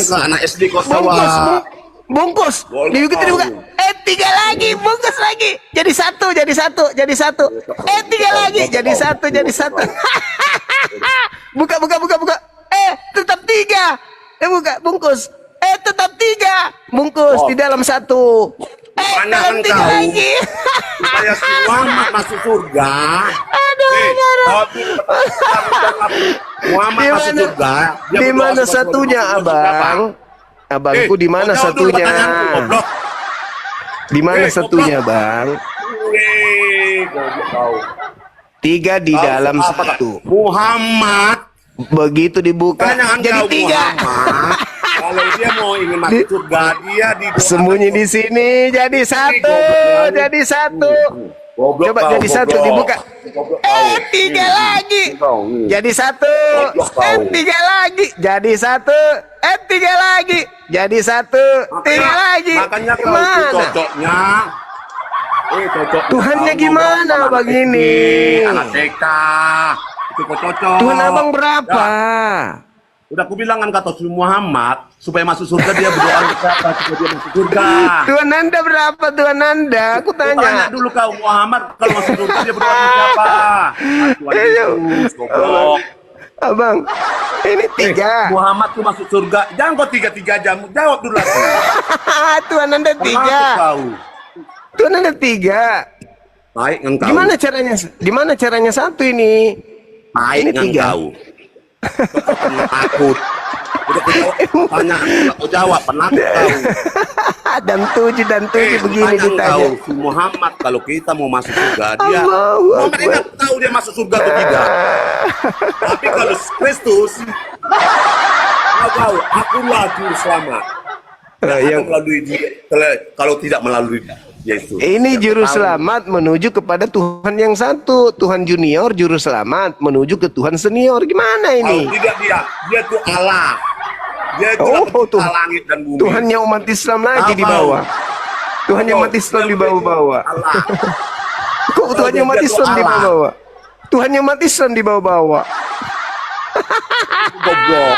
ke anak SD kok bungkus, tawa. bungkus. Dibuka. Tiga lagi, bungkus lagi. Jadi satu. Tiga lagi, jadi satu. Buka. Tetap tiga. Buka, bungkus. Tetap tiga. Bungkus di dalam satu. Dalam tiga lagi. Supaya si Muhammad masuk surga. Muhammad masuk surga. Di mana satunya, Abang? Abangku di mana satunya? Di mana satunya, Bang? Tiga di dalam satu. Muhammad begitu dibuka jadi tiga. Kalau dia mau ingin masuk surga, dia sembunyi di sini jadi satu, jadi satu. Coba jadi satu dibuka. Tiga lagi. Jadi satu. Tiga lagi. Jadi satu. Tiga lagi. Jadi satu. Tiga lagi. Makanya kalau cocoknya. Tuhannya gimana begini? Anak TK. Itu kok cocok. Tuhan abang berapa? Udah aku bilang kan kata Muhammad supaya masuk surga dia berdoa siapa supaya dia masuk surga. Tuhan Anda berapa? Tuhan Anda? Aku tanya. Tanya dulu kau Muhammad kalau masuk surga dia berdoa siapa? Tuhan Yesus, goblok. Abang, ini tiga. Muhammad tuh masuk surga. Jangan kau tiga jam. Jawab dulu lagi. Tuhan Anda tiga. Tuhan Anda tiga. Baik engkau. Gimana caranya satu ini? Baik ini tiga. Engkau. Takut. Udah tanya, aku jawab penakut kau. dan tujuh begini ditanya. Si Muhammad kalau kita mau masuk surga dia Muhammad ingat tahu dia masuk surga atau tidak. Tapi kalau Kristus tahu akulah juru selamat. Yang melalui dia, kalau tidak melalui Yesus. Ini juru selamat menuju kepada Tuhan yang satu. Tuhan junior juru selamat menuju ke Tuhan senior. Gimana ini? Kalau tidak dia tuh Allah. Dia itu langit dan bumi. Tuhannya umat Islam lagi di bawah. Tuhannya umat Islam di bawah-bawah. Kok Tuhannya umat Islam di bawah-bawah? Tuhannya umat Islam di bawah-bawah. Goblok.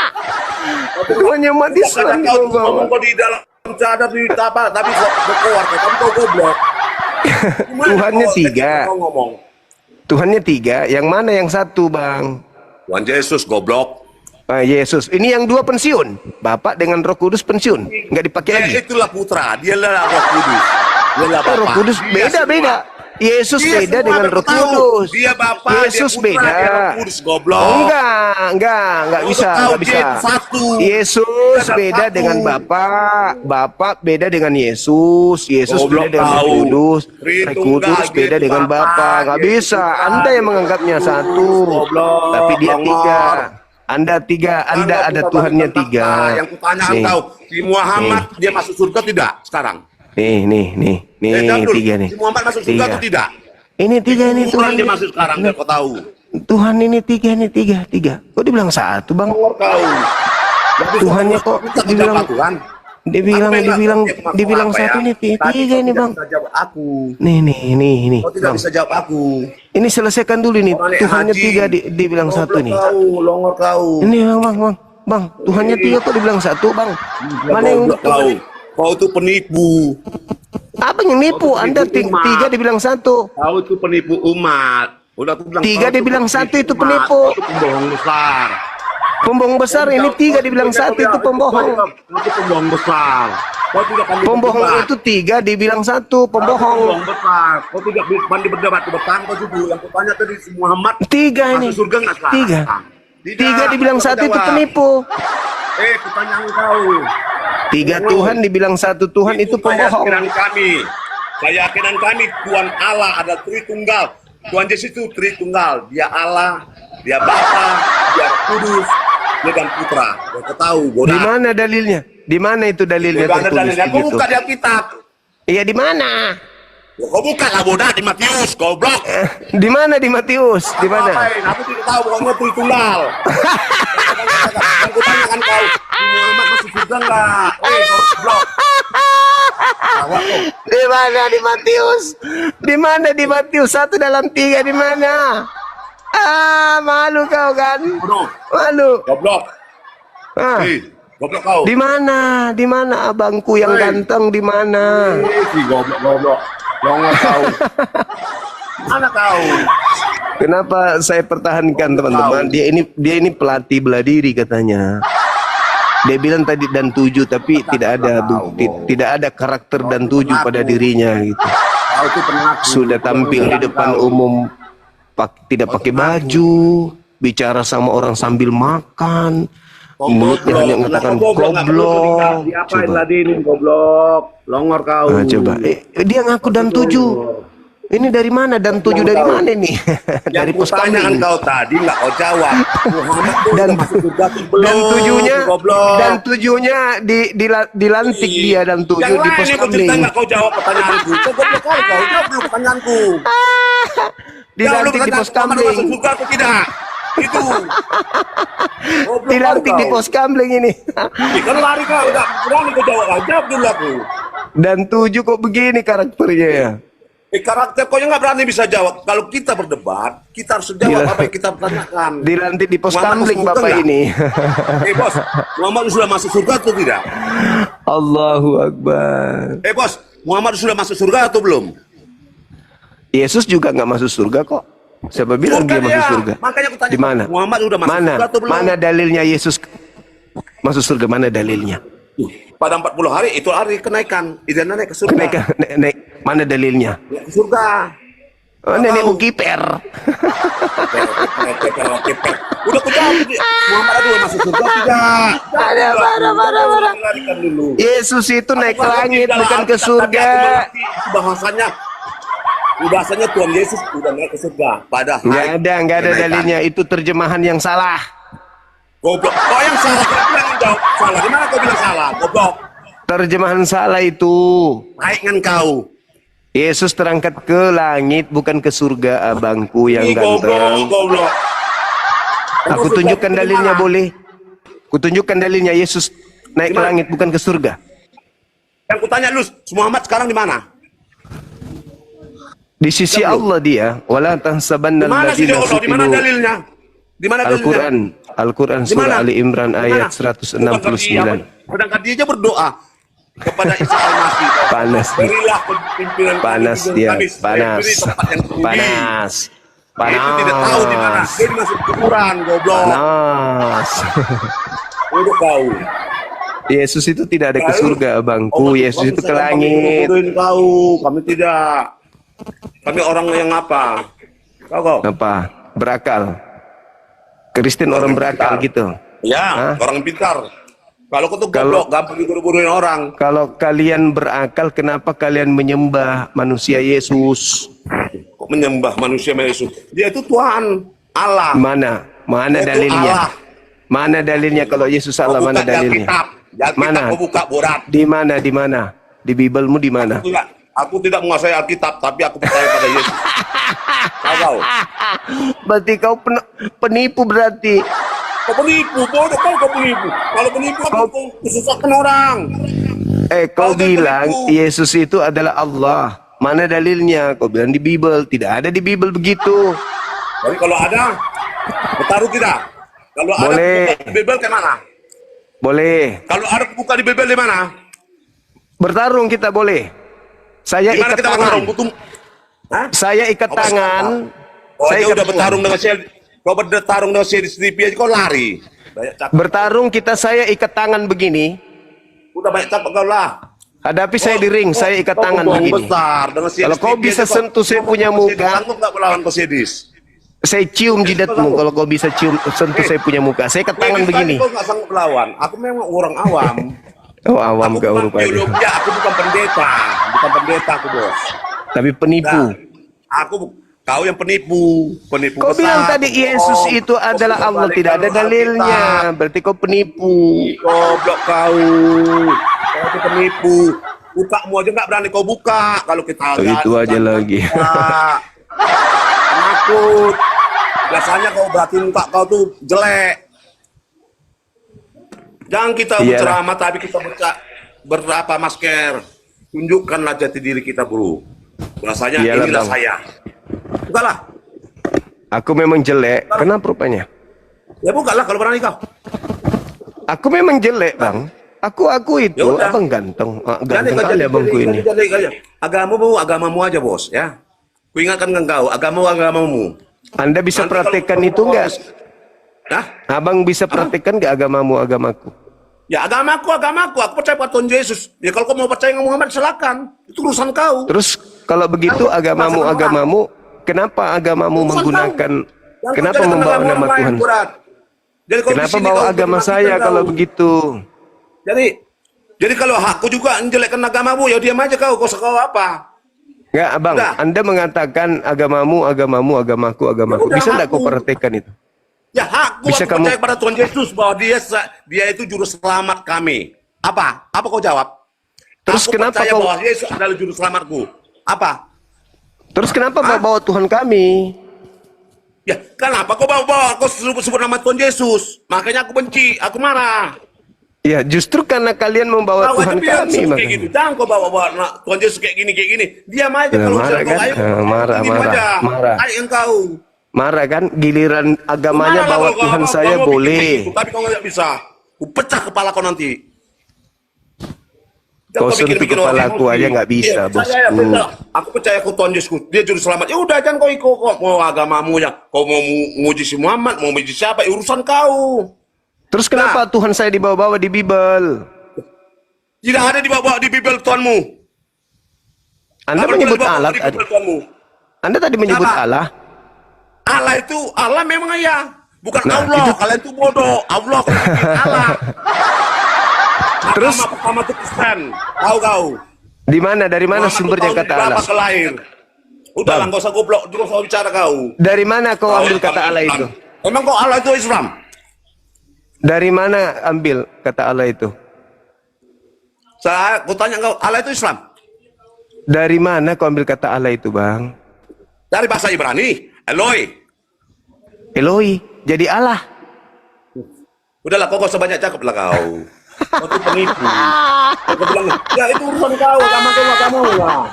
Tuhannya umat Islam di bawah-bawah. Kau di dalam cadar di apa tapi berkeluar kamu kau goblok. Tuhannya tiga. Tuhannya tiga. Yang mana yang satu, Bang? Tuhan Yesus goblok. Yesus. Ini yang dua pensiun. Bapak dengan Roh Kudus pensiun. Nggak dipakai lagi. Itulah putra. Dialah Roh Kudus. Dialah Bapak. Roh Kudus beda. Yesus beda dengan Roh Kudus. Dia Bapak, Yesus dia putra, beda. dia Roh Kudus goblok. Enggak bisa. Yesus beda dengan Bapak. Bapak beda dengan Yesus. Yesus beda dengan Roh Kudus. Roh Kudus beda dengan Bapak. Nggak bisa. Anda yang menganggapnya satu. Tapi dia tiga. Anda tiga, Anda ada Tuhannya tiga. Yang kutanya engkau, si Muhammad dia masuk surga tidak sekarang? Nih, tiga nih. Si Muhammad masuk surga atau tidak? Ini tiga ini Tuhan. Dia masuk sekarang, biar kau tahu. Tuhan ini tiga. Kok dibilang satu, Bang? Tuhannya kok dibilang satu nih tiga ini, Bang. Nih. Kau tidak bisa jawab aku. Ini selesaikan dulu nih. Tuhannya tiga dibilang satu nih. Longor kau. Ini Bang. Tuhannya tiga kok dibilang satu, Bang? Mana yang kau? Kau itu penipu. Apa yang nipu? Anda tiga dibilang satu. Kau itu penipu umat. Udah aku bilang. Tiga dibilang satu itu penipu. Itu pembohong besar. Pembohong besar ini tiga dibilang satu itu pembohong. Itu pembohong besar. Pembohong itu tiga dibilang satu pembohong. Pembohong besar. Kau tidak mandi berdebat bertang kau dulu. Yang kutanya tadi si Muhammad. Tiga ini. Surga nggak sekarang? Tiga dibilang satu itu penipu. Kutanya engkau. Tiga Tuhan dibilang satu Tuhan itu pembohong. Keyakinan kami Tuhan Allah adalah Tritunggal. Tuhan Yesus itu Tritunggal. Dia Allah, dia Bapa, dia Kudus, dia dan Putra. Kau tahu, bodoh. Di mana dalilnya? Di mana itu dalilnya tertulis begitu? Kau buka di Alkitab. Iya di mana? Kau buka lah bodoh di Matius, goblok. Di mana di Matius? Di mana? Aku tidak tahu pokoknya Tritunggal. Aku tanyakan kau, Muhammad masuk surga enggak? Goblok. Di mana di Matius? Di mana di Matius? Satu dalam tiga di mana? Malu kau kan? Bodoh. Malu. Goblok. Goblok kau. Di mana? Di mana abangku yang ganteng? Di mana? Si goblok. Longor kau. Mana kau? Kenapa saya pertahankan teman-teman? Dia ini pelatih bela diri katanya. Dia bilang tadi dan 7 tapi tidak ada bukti, tidak ada karakter dan 7 pada dirinya gitu. Kau itu pengaku. Sudah tampil di depan umum tidak pakai baju, bicara sama orang sambil makan, mulutnya hanya mengatakan goblok. Diapain ladenin goblok? Longor kau. Nah, coba. Dia ngaku dan 7. Ini dari mana dan 7 dari mana nih? Dari pos kambing. Kau tadi nggak kau jawab. Dan tujuhnya dilantik dia dan 7 di pos kambing. Nggak kau jawab pertanyaanku. Goblok kau jawab dulu pertanyaanku. Dilantik di pos kambing. Masuk surga atau tidak? Itu. Dilantik di pos kambing ini. Kan lari kau, udah berani kau jawab. Jawab dulu aku. Dan 7 kok begini karakternya ya? Karakter kau yang nggak berani bisa jawab. Kalau kita berdebat, kita harus jawab apa yang kita pertanyakan. Dilantik di pos kambing bapak ini. Bos, Muhammad sudah masuk surga atau tidak? Allahu Akbar. Bos, Muhammad sudah masuk surga atau belum? Yesus juga nggak masuk surga kok. Siapa bilang dia masuk surga? Makanya aku tanya. Di mana? Muhammad sudah masuk surga atau belum? Mana dalilnya Yesus masuk surga? Mana dalilnya? Pada 40 hari itu hari kenaikan. Idana naik ke surga. Naik. Mana dalilnya? Naik ke surga. Oh, nenek kiper. Udah aku jawab. Muhammad ada masuk surga tidak? Ada. Yesus itu naik ke langit bukan ke surga. Bahasanya Tuhan Yesus udah naik ke surga. Padahal nggak ada dalilnya. Itu terjemahan yang salah. Goblok. Kau yang salah. Kau bilang jawab salah. Gimana kau bilang salah? Goblok. Terjemahan salah itu. Naikkan kau. Yesus terangkat ke langit bukan ke surga abangku yang ganteng. Goblok. Aku tunjukkan dalilnya boleh. Kutunjukkan dalilnya Yesus naik ke langit bukan ke surga. Yang kutanya lu, Muhammad sekarang di mana? Di sisi Allah dia. Wala tahsabanna alladziina Di mana dalilnya? Di mana dalilnya? Al-Quran surah Ali Imran ayat 169. Sedangkan dia aja berdoa kepada Isa Al-Masih. Berilah pimpinan panas dia. Panas. Itu tidak tahu di mana. Dia masuk kuburan, goblok. Panas. Udah tahu. Yesus itu tidak ada ke surga, abangku. Yesus itu ke langit. Kami tidak. Kami orang yang apa? Kau. Apa? Berakal. Kristen orang berakal gitu. Ya, orang pintar. Kalau kau tuh goblok, gampang diburu-buruin orang. Kalau kalian berakal, kenapa kalian menyembah manusia Yesus? Kok menyembah manusia Yesus? Dia itu Tuhan, Allah. Mana dalilnya? Allah. Mana dalilnya kalau Yesus Allah? Mana dalilnya? Mana? Kau buka Borat. Di mana? Di Bibelmu di mana? Aku tidak menguasai Alkitab, tapi aku percaya pada Yesus. Kau. Berarti kau penipu berarti. Kau penipu, bodoh kau penipu. Kalau penipu aku susahkan orang. Kau bilang Yesus itu adalah Allah. Mana dalilnya? Kau bilang di Bibel. Tidak ada di Bibel begitu. Jadi kalau ada, bertaruh tidak? Kalau boleh. Ada di Bibel ke mana? Boleh. Kalau ada buka di Bibel di mana? Bertarung kita boleh. Saya ikat tangan. Saya ikat tangan. Saya udah bertarung dengan saya. Kau bertarung dengan saya di CDP aja kau lari. Bertarung kita saya ikat tangan begini. Udah banyak capek kau lah. Hadapi saya di ring, saya ikat tangan begini. Kalau kau bisa sentuh saya punya muka. Sanggup nggak melawan Kosedis? Saya cium jidatmu kalau kau bisa sentuh saya punya muka. Saya ikat tangan begini. Kau nggak sanggup melawan. Aku memang orang awam. Oh, awam kau rupanya. Ya, aku bukan pendeta aku bos. Tapi penipu. Kau yang penipu. Kau bilang tadi Yesus itu adalah Allah, tidak ada dalilnya. Berarti kau penipu. Goblok kau. Kau itu penipu. Bukamu aja nggak berani kau buka. Kalau kita itu aja lagi. Takut. Biasanya kau berarti muka kau tuh jelek. Jangan kita berceramah tapi kita berapa masker. Tunjukkanlah jati diri kita, bro. Rasanya inilah saya. Bukalah. Aku memang jelek. Kenapa rupanya? Ya bukalah kalau berani kau. Aku memang jelek, Bang. Aku itu, Yaudah. abang ganteng. Ganteng Jadi, kali abangku ini. agamamu aja, bos, ya. Ku ingatkan engkau, agamamu. Anda bisa Nanti praktekkan kalau- itu enggak? Hah? Abang bisa praktekkan enggak agamamu, agamaku? Ya agamaku. Aku percaya pada Tuhan Yesus. Ya kalau kau mau percaya dengan Muhammad, silakan. Itu urusan kau. Terus kalau begitu agamamu, kenapa agamamu Urusan menggunakan, kau. kenapa Jangan kau membawa jadikan nama orang Tuhan? lain, Burat. Jadi kalau Kenapa di sini bawa kau agama dimatikan saya kau. kalau begitu? Jadi kalau aku juga menjelekkan agamamu, ya diam aja kau apa? Enggak, abang. Udah. Anda mengatakan agamamu, agamaku. Udah, Bisa enggak kau aku. praktekkan itu? Ya aku Bisa aku kamu- percaya pada Tuhan Yesus bahwa dia itu juru selamat kami. Apa kau jawab? Terus Aku kenapa percaya kau- bahwa Yesus adalah juru selamatku. Apa? Terus kenapa bawa Tuhan kami? Ya kenapa kau bawa kau sebut nama Tuhan Yesus? Makanya aku benci, aku marah. Ya, justru karena kalian membawa Kau Tuhan aja bilang kami, kayak makanya. gitu. Jangan kau bawa Tuhan Yesus kayak gini. Diam aja Ya, kalau marah kau kan? ayo. Marah. Ayo engkau. Marah kan? Giliran agamanya Marah lah bawa kalau Tuhan kau saya mau bikin boleh. begitu, tapi kau nggak bisa. Ku pecah kepala kau nanti. Kau Jangan sentuh bikin orang kepalaku emosi. aja nggak bisa, Iya, bosku. Aku percaya aku Tuhan Yesus, dia juru selamat. Ya udah, jangan kau ikut kok mau agamamu ya. Kau mau muji si Muhammad, mau muji siapa, ya urusan kau. Terus kenapa Tuhan saya dibawa-bawa di Bible? Tidak ada dibawa di Bible Tuhanmu. Anda Nggak menyebut pernah dibawa Allah di tadi. Bible Tuhanmu. Anda tadi menyebut Kenapa? Allah. Allah memang ya, bukan Nah, Allah. itu- Kalian tuh bodoh. Allah kau bikin Allah. Terus- Agama pertama itu Kristen. Tahu kau? Di mana? Dari mana Muhammad sumbernya tuh tahun kata Allah? berapa kelahir? Udah lah, nggak usah goblok, nggak usah bicara kau. Dari mana kau ambil kata Allah itu? Emang kau Allah itu Islam? Dari mana ambil kata Allah itu? Aku tanya kau, Allah itu Islam? Dari mana kau ambil kata Allah itu, Bang? Dari bahasa Ibrani, Eloi. Eloi, jadi Allah. Udahlah, kau gak usah banyak cakap lah kau. Kau tuh penipu. Kau bilang, ya itu urusan kau, agama lah.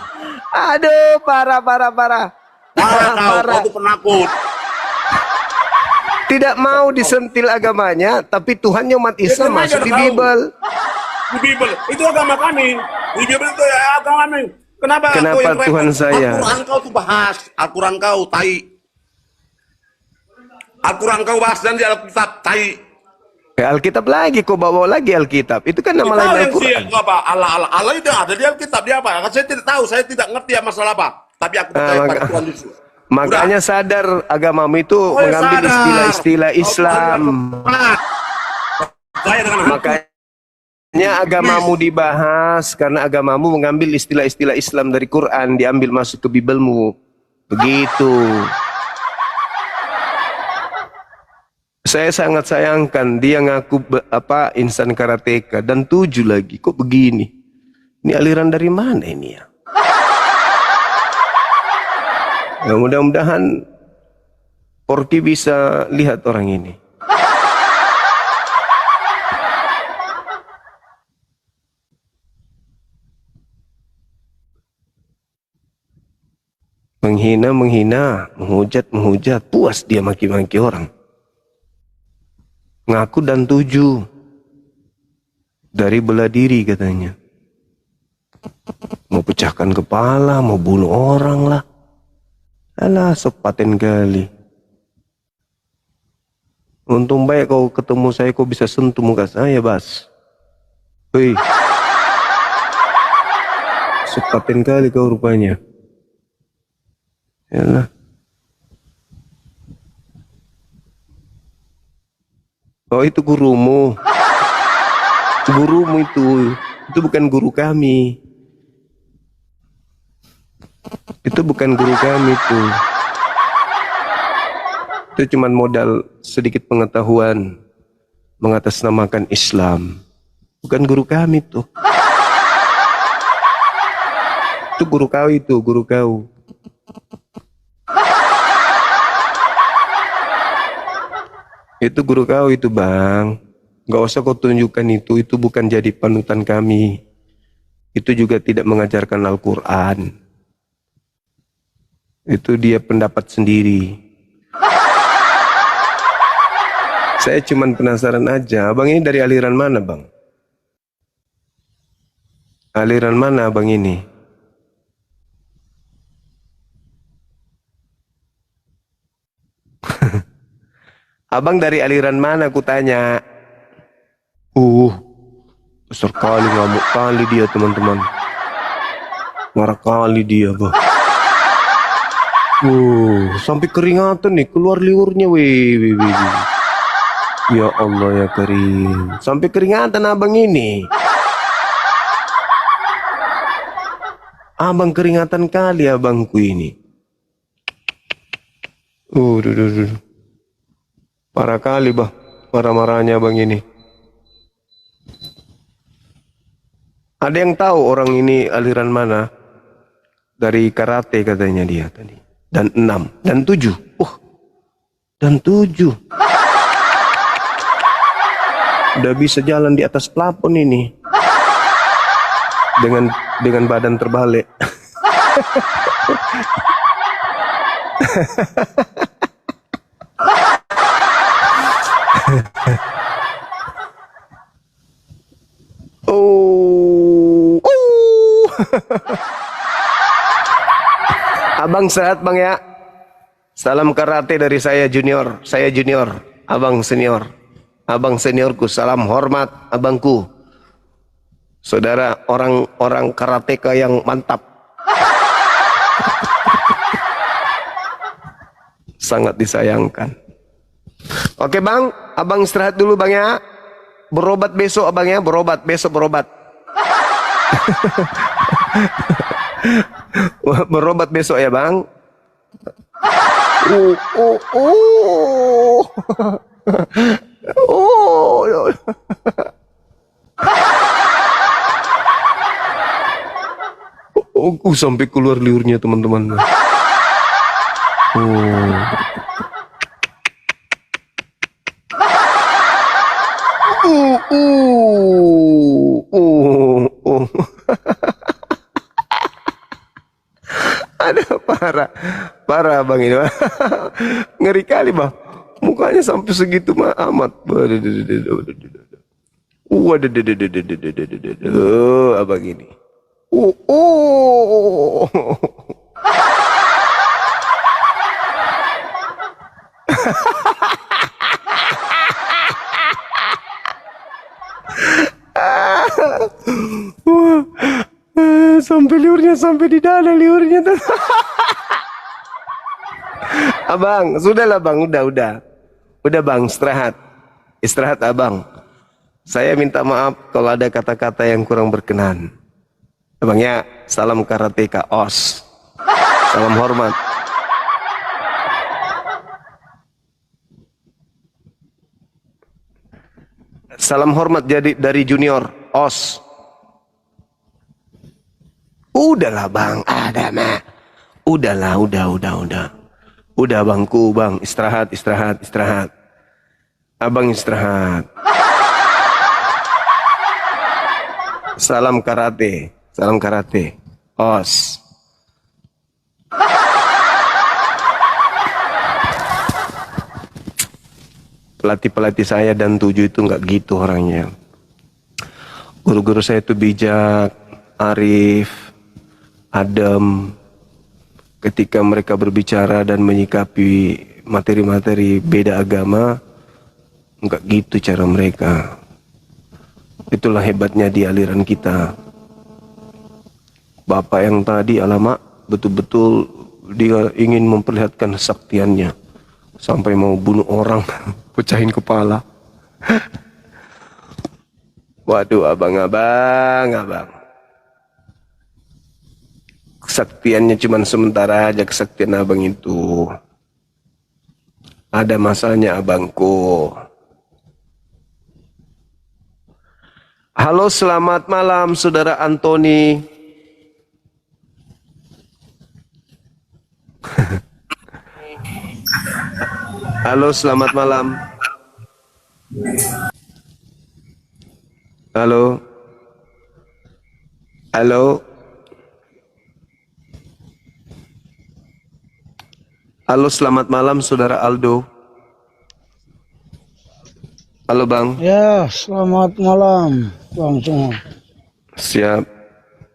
Aduh, parah. Kau tuh penakut. Tidak mau disentil agamanya, tapi Tuhannya umat Islam Ya, masuk di tahu. Bible. Di Bible, itu agama kami. Di Bible itu ya agama kami. Kenapa Kenapa kau yang repot? Tuhan saya? Al-Quran kau tuh bahas. Al-Quran kau, tai. Al-Quran kau bahas dan di Alkitab, tai. Ya, Alkitab lagi, kau bawa lagi Alkitab. Itu kan nama Tahu lain yang Al-Quran. sih, apa? Allah itu ada di Alkitab, dia apa? Saya tidak tahu, saya tidak ngerti ya masalah apa. Tapi aku percaya pada Tuhan Yesus. Makanya sadar agamamu itu Oh, mengambil sadar. istilah-istilah Islam. Saya dengan Makanya agamamu dibahas karena agamamu mengambil istilah-istilah Islam dari Quran, diambil masuk ke Biblemu. Begitu. Saya sangat sayangkan dia ngaku insan karateka dan 7 lagi. Kok begini? Ini aliran dari mana ini ya? Ya, mudah-mudahan Porky bisa lihat orang ini. Menghina, menghujat, puas dia maki-maki orang. Ngaku dan 7. Dari bela diri katanya. Mau pecahkan kepala, mau bunuh orang lah. Alah, sepaten kali. Untung baik kau ketemu saya, kau bisa sentuh muka saya, Bas. Hei. Sepaten kali kau rupanya. Yalah. Oh, itu gurumu. Gurumu itu. Itu bukan guru kami. Itu bukan guru kami tuh. Itu cuma modal sedikit pengetahuan mengatasnamakan Islam. Bukan guru kami tuh. Itu guru kau itu, guru kau. Itu guru kau itu, Bang. Gak usah kau tunjukkan itu bukan jadi panutan kami. Itu juga tidak mengajarkan Al-Quran. Itu dia pendapat sendiri. Saya cuman penasaran aja, abang ini dari aliran mana, bang? Aliran mana abang ini? Abang dari aliran mana, aku tanya. Besar kali, ngamuk kali dia, teman-teman. Marah kali dia, bang. Sampai keringatan nih, keluar liurnya, wih. Ya Allah ya Karim, sampai keringatan abang ini. Abang keringatan kali abangku ini. Duh. Parah kali, bah. Marah-marahnya abang ini. Ada yang tahu orang ini aliran mana? Dari karate katanya dia tadi. Dan 6 dan 7. Dan 7. Udah bisa jalan di atas plafon ini. Dengan badan terbalik. Abang sehat, bang ya. Salam karate dari saya junior. Saya junior, abang senior. Abang seniorku, salam hormat abangku. Saudara orang karateka yang mantap. Sangat disayangkan. Oke bang, abang istirahat dulu bang ya. Berobat besok abang ya, besok berobat. Berobat besok ya bang. Sampai keluar liurnya teman-teman. Ada parah bang ini. Ngeri kali bang, mukanya sampai segitu mah amat. Abang ini. Sampai liurnya, sampai di dada liurnya. Abang, sudahlah bang, udah bang, istirahat abang. Saya minta maaf kalau ada kata-kata yang kurang berkenan. Abang ya, salam karateka OS. Salam hormat. Salam hormat jadi dari junior OS. Udahlah bang, ada mah. Udahlah, udah. Udah bangku bang, istirahat. Abang istirahat. Salam karate, OS. Pelatih saya dan 7 itu nggak gitu orangnya. Guru-guru saya itu bijak, arif, adem. Ketika mereka berbicara dan menyikapi materi-materi beda agama, nggak gitu cara mereka. Itulah hebatnya di aliran kita. Bapak yang tadi alamak, betul-betul dia ingin memperlihatkan kesaktiannya. Sampai mau bunuh orang, pecahin kepala. Waduh, abang. Kesaktiannya cuma sementara aja, kesaktian abang itu. Ada masanya abangku. Halo, selamat malam saudara Antoni. Halo, selamat malam. Halo. Halo, selamat malam saudara Aldo. Halo Bang. Ya, selamat malam, Bang semua. Siap.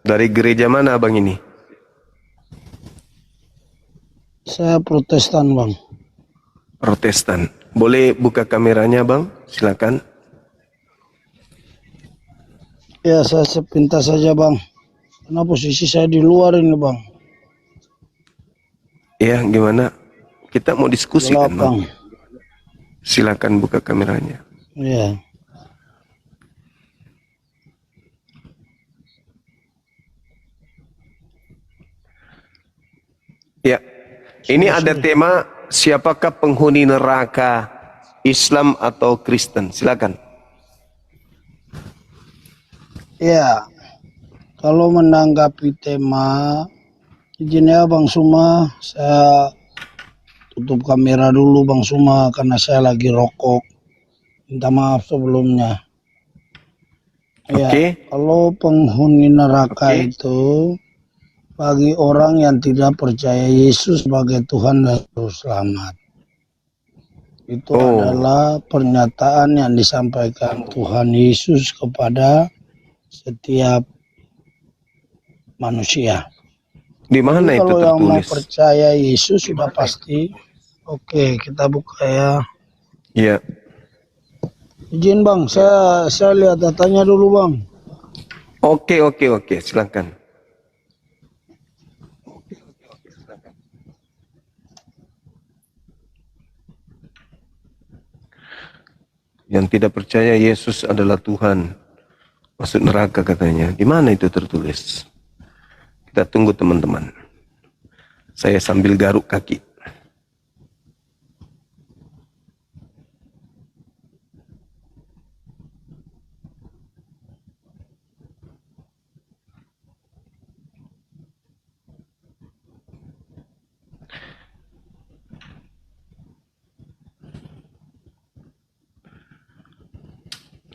Dari gereja mana Bang ini? Saya Protestan, Bang. Protestan. Boleh buka kameranya Bang? Silakan. Ya, saya sepintas saja, Bang. Karena posisi saya di luar ini, Bang. Ya, gimana? Kita mau diskusi Gelap, kan Bang? Bang. Silakan buka kameranya. Ya. Ya, ini ada tema siapakah penghuni neraka, Islam atau Kristen? Silakan. Ya, kalau menanggapi tema, izin ya Bang Suma, saya tutup kamera dulu Bang Suma karena saya lagi rokok. Minta maaf sebelumnya. Ya, Oke. kalau penghuni neraka itu bagi orang yang tidak percaya Yesus sebagai Tuhan dan Juru Selamat. Itu adalah pernyataan yang disampaikan Tuhan Yesus kepada setiap manusia. Di mana itu Kalau yang mau tertulis? percaya Yesus sudah pasti. Oke, kita buka ya. Iya. Izin Bang, saya lihat datanya dulu Bang. Oke, silakan. Yang tidak percaya Yesus adalah Tuhan, masuk neraka katanya. Di mana itu tertulis? Kita tunggu teman-teman. Saya sambil garuk kaki.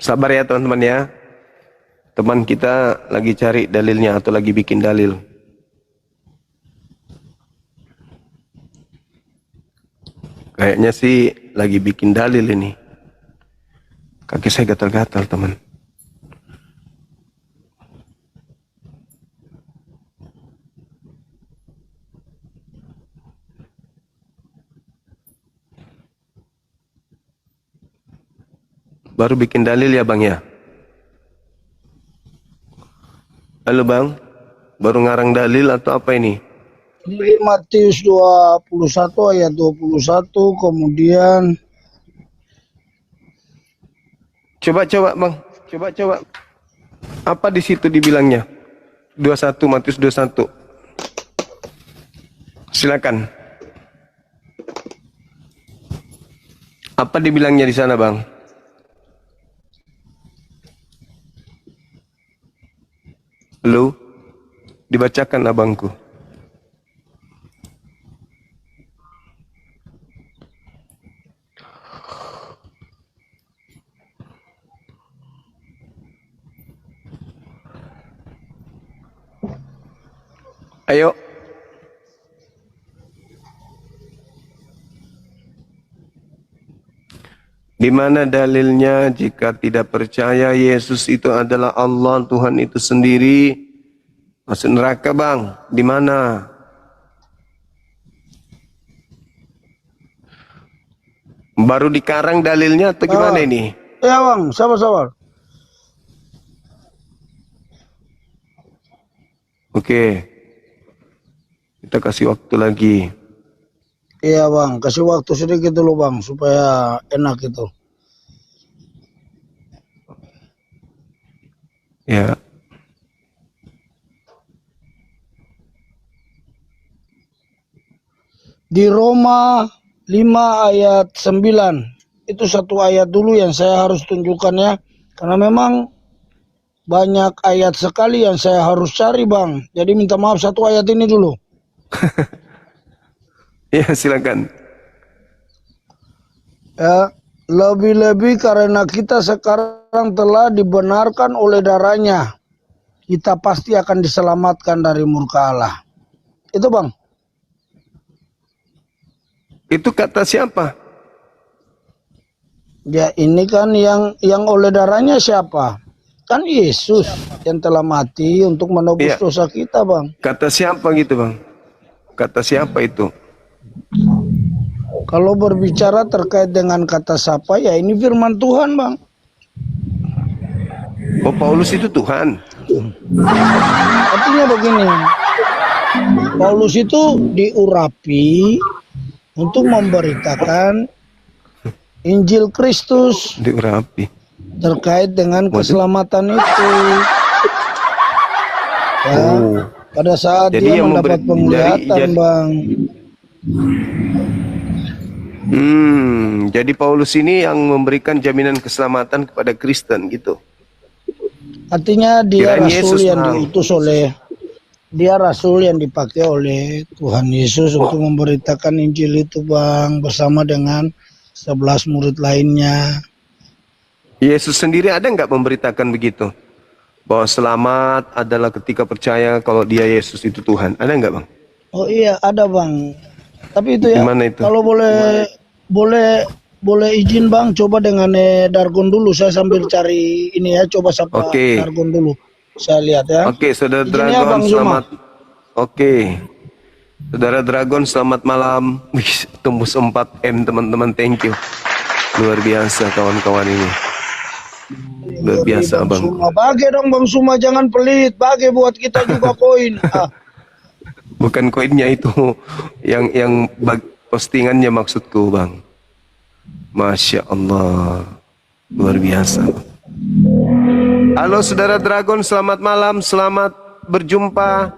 Sabar ya teman-teman ya. Teman kita lagi cari dalilnya atau lagi bikin dalil. Kayaknya sih lagi bikin dalil ini. Kaki saya gatal-gatal teman. Baru bikin dalil ya Bang ya? Halo Bang, baru ngarang dalil atau apa ini? Di Matius 21 ayat 21 kemudian Coba Bang, coba. Apa di situ dibilangnya? 21 Matius 21. Silakan. Apa dibilangnya di sana Bang? Halo, dibacakan abangku. Ayo. Di mana dalilnya jika tidak percaya Yesus itu adalah Allah, Tuhan itu sendiri, masuk neraka Bang? Di mana? Baru dikarang dalilnya atau gimana ini? ya Bang, sabar. Oke. Kita kasih waktu lagi. Iya Bang, kasih waktu sedikit dulu Bang supaya enak itu. Ya. Di Roma 5 ayat 9. Itu satu ayat dulu yang saya harus tunjukkan ya. Karena memang banyak ayat sekali yang saya harus cari Bang. Jadi minta maaf satu ayat ini dulu. Ya silakan. Ya, lebih-lebih karena kita sekarang telah dibenarkan oleh darahnya, kita pasti akan diselamatkan dari murka Allah. Itu Bang. Itu kata siapa? Ya ini kan yang oleh darahnya siapa? Kan Yesus yang telah mati untuk menebus Iya. dosa kita, Bang. Kata siapa gitu, Bang? Kata siapa itu? Kalau berbicara terkait dengan kata siapa, ya ini firman Tuhan, Bang. Oh, Paulus itu Tuhan. Artinya begini, Paulus itu diurapi untuk memberitakan Injil Kristus Diurapi. terkait dengan Waduh. keselamatan itu. Ya, Oh. pada saat Jadi dia yang mendapat penglihatan, Bang. Jadi Paulus ini yang memberikan jaminan keselamatan kepada Kristen gitu. Artinya dia Kirain rasul Yesus, yang Bang. diutus oleh dia rasul yang dipakai oleh Tuhan Yesus untuk memberitakan Injil itu, Bang, bersama dengan 11 murid lainnya. Yesus sendiri ada nggak memberitakan begitu? Bahwa selamat adalah ketika percaya kalau dia Yesus itu Tuhan. Ada nggak, Bang? Oh iya, ada, Bang. Tapi itu ya, Gimana itu? kalau boleh izin, Bang, coba dengan Dargon dulu. Saya sambil cari ini ya, coba sapa Oke. Dargon dulu. Saya lihat ya. Oke, Saudara Izin ya, Dragon, Bang Zuma. selamat. Oke. Saudara Dragon, selamat malam. Wih, tembus 4M, teman-teman. Thank you. Luar biasa kawan-kawan ini. Luar biasa, Bang Bang. Suma. Bagi dong, Bang Suma, jangan pelit. Bagi buat kita juga koin. Bukan koinnya itu, yang postingannya maksudku, Bang. Masya Allah, luar biasa. Halo Saudara Dragon, selamat malam, selamat berjumpa.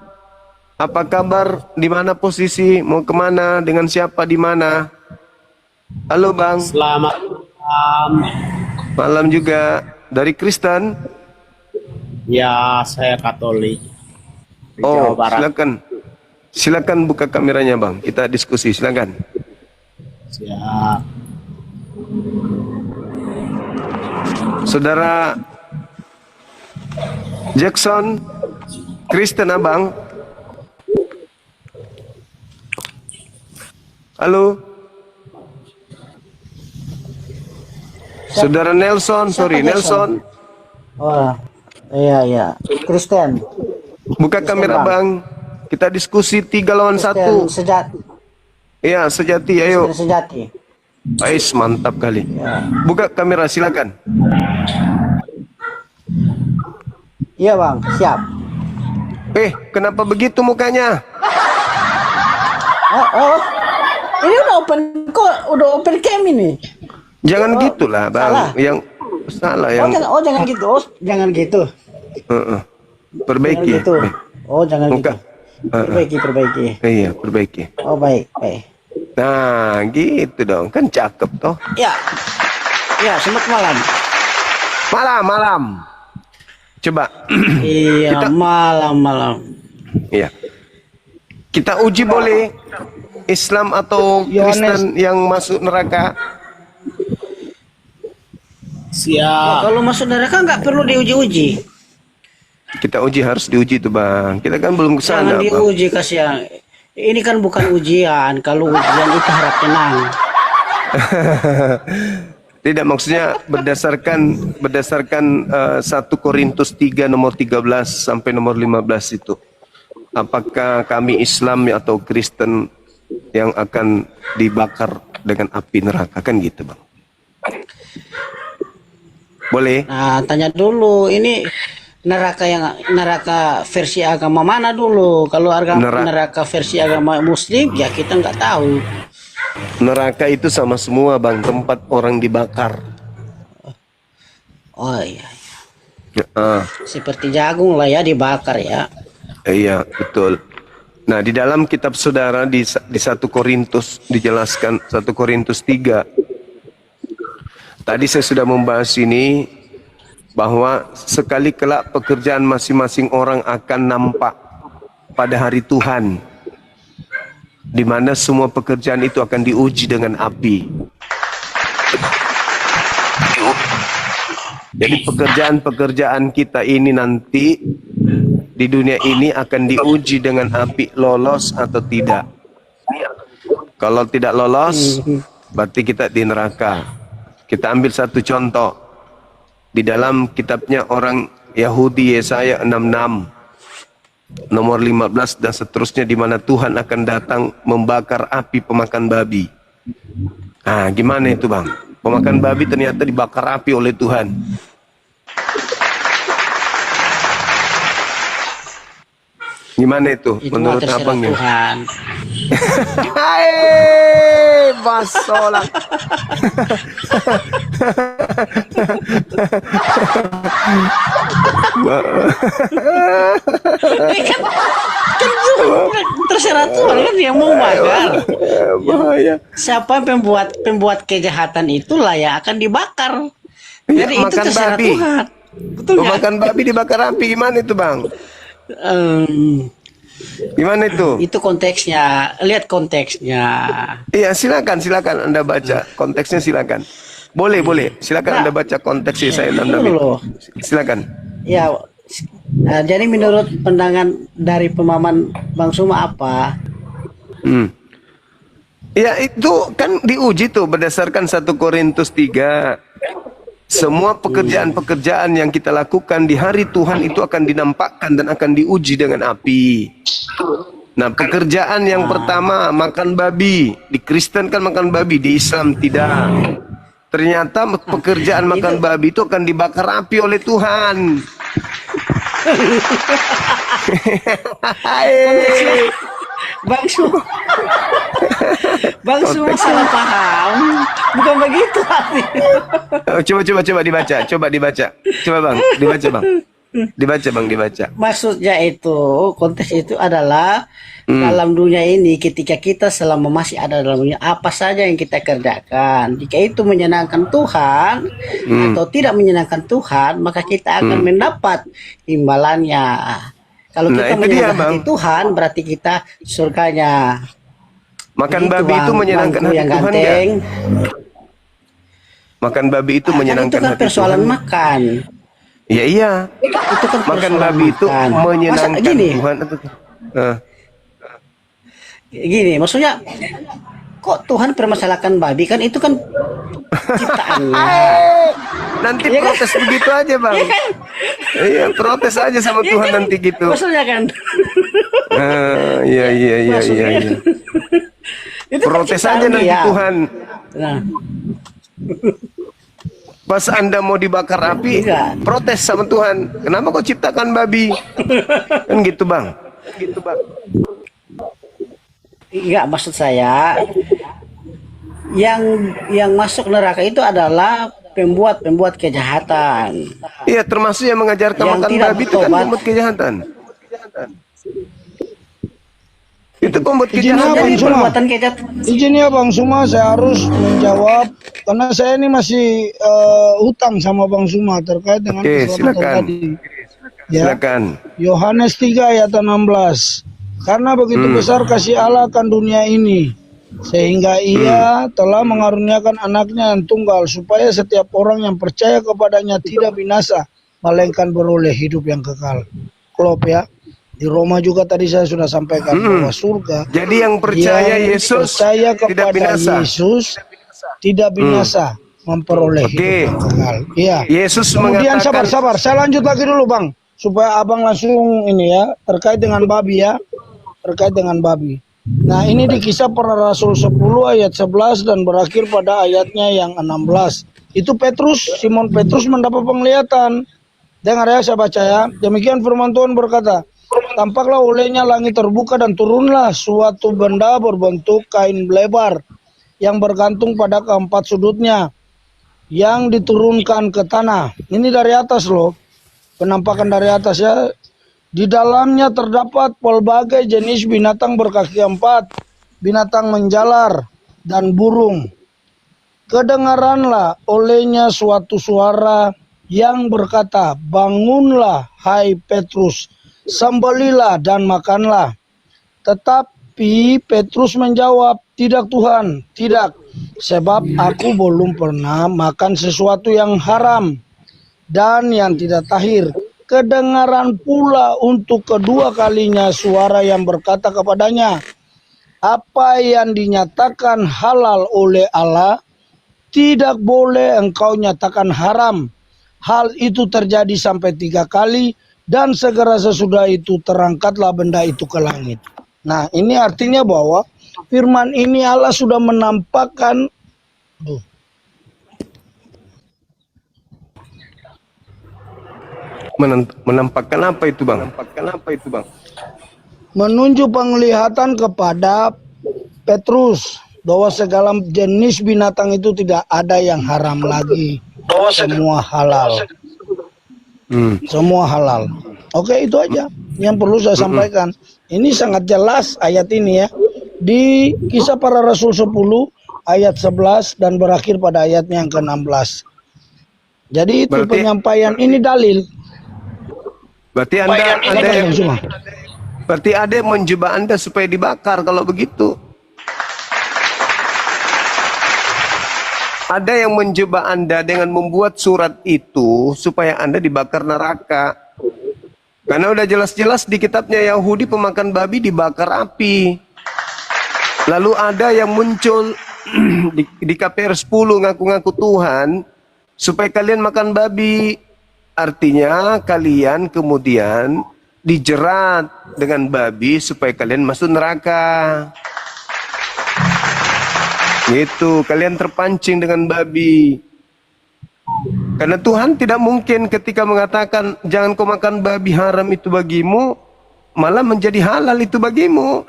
Apa kabar? Di mana posisi? Mau kemana? Dengan siapa? Di mana? Halo Bang. Selamat malam. Malam juga. Dari Kristen? Ya, saya Katolik. Di Oh, Jawa Barat. silakan. Silakan buka kameranya, Bang. Kita diskusi, silakan. Siap. Saudara Jackson, Kristen Abang. Halo. Saudara Nelson, sorry Nelson. Oh, iya. Kristen. Buka kamera Bang. Kita diskusi 3 lawan 1. Kristen sejati. Iya, sejati, ayo. Kristen sejati. Ais, mantap kali. Buka kamera, silakan. Iya Bang, siap. Kenapa begitu mukanya? Oh, ini udah open cam ini. Jangan gitulah, Bang. Salah. Yang salah yang Jangan gitu. Jangan gitu. perbaiki. Jangan gitu. Jangan Muka. gitu. Perbaiki. Iya, perbaiki. Oh, baik. Nah, gitu dong. Kan cakep toh. Ya, selamat malam. Malam. Coba. Iya, malam. Iya. Kita uji boleh Islam atau Kristen yang masuk neraka? Siap. Kalau masuk neraka nggak perlu diuji-uji. Kita uji, harus diuji tuh Bang. Kita kan belum kesana, Jangan Bang. diuji, kasihan. Ini kan bukan ujian. Kalau ujian itu harap tenang. Tidak, maksudnya berdasarkan 1 Korintus 3 nomor 13 sampai nomor 15 itu. Apakah kami Islam atau Kristen yang akan dibakar dengan api neraka, kan gitu, Bang. Boleh? Nah, tanya dulu, ini neraka versi agama mana dulu? Kalau neraka versi agama Muslim, ya kita nggak tahu. Neraka itu sama semua, Bang, tempat orang dibakar. Oh iya. Seperti Seperti jagung lah ya, dibakar ya. Iya, betul. Nah, di dalam kitab saudara di 1 Korintus dijelaskan, 1 Korintus 3. Tadi saya sudah membahas ini, bahwa sekali kelak pekerjaan masing-masing orang akan nampak pada hari Tuhan, di mana semua pekerjaan itu akan diuji dengan api. Jadi pekerjaan-pekerjaan kita ini nanti di dunia ini akan diuji dengan api, lolos atau tidak. Kalau tidak lolos, berarti kita di neraka. Kita ambil satu contoh. Di dalam kitabnya orang Yahudi Yesaya 66 nomor 15 dan seterusnya, di mana Tuhan akan datang membakar api pemakan babi. Ah, gimana itu bang? Pemakan babi ternyata dibakar api oleh Tuhan. Gimana itu menurut terserah abangnya? Tuhan. Hai, basola. Terserah Tuhan kan yang mau bakar. Bahaya. Siapa pembuat kejahatan itulah yang akan dibakar. Jadi itu makan terserah babi. Tuhan. Betul nggak? Makan babi dibakar api, gimana itu bang? Gimana itu? Itu konteksnya, lihat konteksnya. Iya, silakan Anda baca konteksnya, silakan. Boleh, silakan Anda baca konteks Yesaya 66. Silakan. Ya, jadi menurut pandangan dari pemahaman Bang Suma apa? Ya itu kan diuji tuh berdasarkan 1 Korintus 3. Semua pekerjaan-pekerjaan yang kita lakukan di hari Tuhan itu akan dinampakkan dan akan diuji dengan api. Nah, pekerjaan yang pertama makan babi. Di Kristen kan makan babi, di Islam tidak. Ternyata pekerjaan makan babi itu akan dibakar api oleh Tuhan. Bang Suma, Bang Suma salah paham. Bukan begitu artinya. Coba dibaca. Coba bang, dibaca bang. Maksudnya itu, konteks itu adalah dalam dunia ini, ketika kita selama masih ada dalam dunia, apa saja yang kita kerjakan, jika itu menyenangkan Tuhan atau tidak menyenangkan Tuhan, maka kita akan mendapat imbalannya. Kalau kita menyenangkan hati Tuhan, berarti kita surganya. Makan Begitu, babi bang, itu menyenangkan bangku hati yang Tuhan ganteng. ya? Makan babi itu menyenangkan Itu kan hati persoalan Tuhan. makan. Ya iya. Itu kan Makan persoalan babi itu makan. menyenangkan Masa gini, Tuhan. gini, maksudnya kok Tuhan permasalahkan babi, kan itu kan ciptaannya. Nanti Iya kan? protes begitu aja bang. Iya kan? Iya, protes aja sama Iya Tuhan kan? nanti gitu. Maksudnya kan. Iya. Maksudnya. Itu kan Protes aja ciptaan nanti dia. Tuhan. Nah, Pas Anda mau dibakar api, Iya. protes sama Tuhan. Kenapa kau ciptakan babi? Kan gitu bang. enggak, maksud saya yang masuk neraka itu adalah pembuat kejahatan. Iya, termasuk yang mengajarkan Yang makan tidak babi itu kan bertobat. pembuat kejahatan. Itu pembuat Izin kejahatan. apa, Jadi Suma? perbuatan kejahatan. Izin ya Bang Suma, saya harus menjawab karena saya ini masih hutang sama Bang Suma terkait dengan Oke, keselamatan silakan. tadi. Ya. Silakan. Yohanes 3 ayat 16. Karena begitu besar kasih Allah akan dunia ini, sehingga ia telah mengaruniakan anaknya yang tunggal, supaya setiap orang yang percaya kepadanya tidak binasa, melainkan beroleh hidup yang kekal. Klop ya. Di Roma juga tadi saya sudah sampaikan bahwa surga, Jadi yang percaya yang Yesus percaya tidak kepada binasa. Yesus tidak binasa, memperoleh Oke. hidup yang kekal. Iya. Yesus Kemudian mengatakan, sabar. Saya lanjut lagi dulu Bang, supaya abang langsung ini ya, terkait dengan babi ya, terkait dengan babi. Nah ini di Kisah Para Rasul 10 ayat 11 dan berakhir pada ayatnya yang 16. Itu Simon Petrus mendapat penglihatan. Dengar ya, saya baca ya. Demikian firman Tuhan berkata, tampaklah olehnya langit terbuka dan turunlah suatu benda berbentuk kain lebar yang bergantung pada keempat sudutnya, yang diturunkan ke tanah. Ini dari atas loh, penampakan dari atas ya. Di dalamnya terdapat pelbagai jenis binatang berkaki empat, binatang menjalar, dan burung. Kedengaranlah olehnya suatu suara yang berkata, bangunlah hai Petrus, sembelilah dan makanlah. Tetapi Petrus menjawab, tidak Tuhan, tidak, sebab aku belum pernah makan sesuatu yang haram dan yang tidak tahir. Kedengaran pula untuk kedua kalinya suara yang berkata kepadanya, apa yang dinyatakan halal oleh Allah, tidak boleh engkau nyatakan haram. Hal itu terjadi sampai 3 kali, dan segera sesudah itu terangkatlah benda itu ke langit. Nah, ini artinya bahwa firman ini Allah sudah menampakkan menampakkan apa itu, Bang? Menampakkan apa itu, Bang? menunjuk penglihatan kepada Petrus bahwa segala jenis binatang itu tidak ada yang haram lagi. Semua halal. Semua halal. Oke, itu aja yang perlu saya sampaikan. Ini sangat jelas ayat ini ya. Di Kisah Para Rasul 10 ayat 11 dan berakhir pada ayatnya yang ke-16. Jadi itu Berarti- penyampaian ini dalil. Berarti ada yang menjebak Anda supaya dibakar kalau begitu. Ada yang menjebak Anda dengan membuat surat itu supaya Anda dibakar neraka. Karena udah jelas-jelas di kitabnya Yahudi pemakan babi dibakar api. Lalu ada yang muncul di KPR 10 ngaku-ngaku Tuhan supaya kalian makan babi. Artinya kalian kemudian dijerat dengan babi supaya kalian masuk neraka. Gitu, kalian terpancing dengan babi. Karena Tuhan tidak mungkin ketika mengatakan jangan kau makan babi, haram itu bagimu, malah menjadi halal itu bagimu.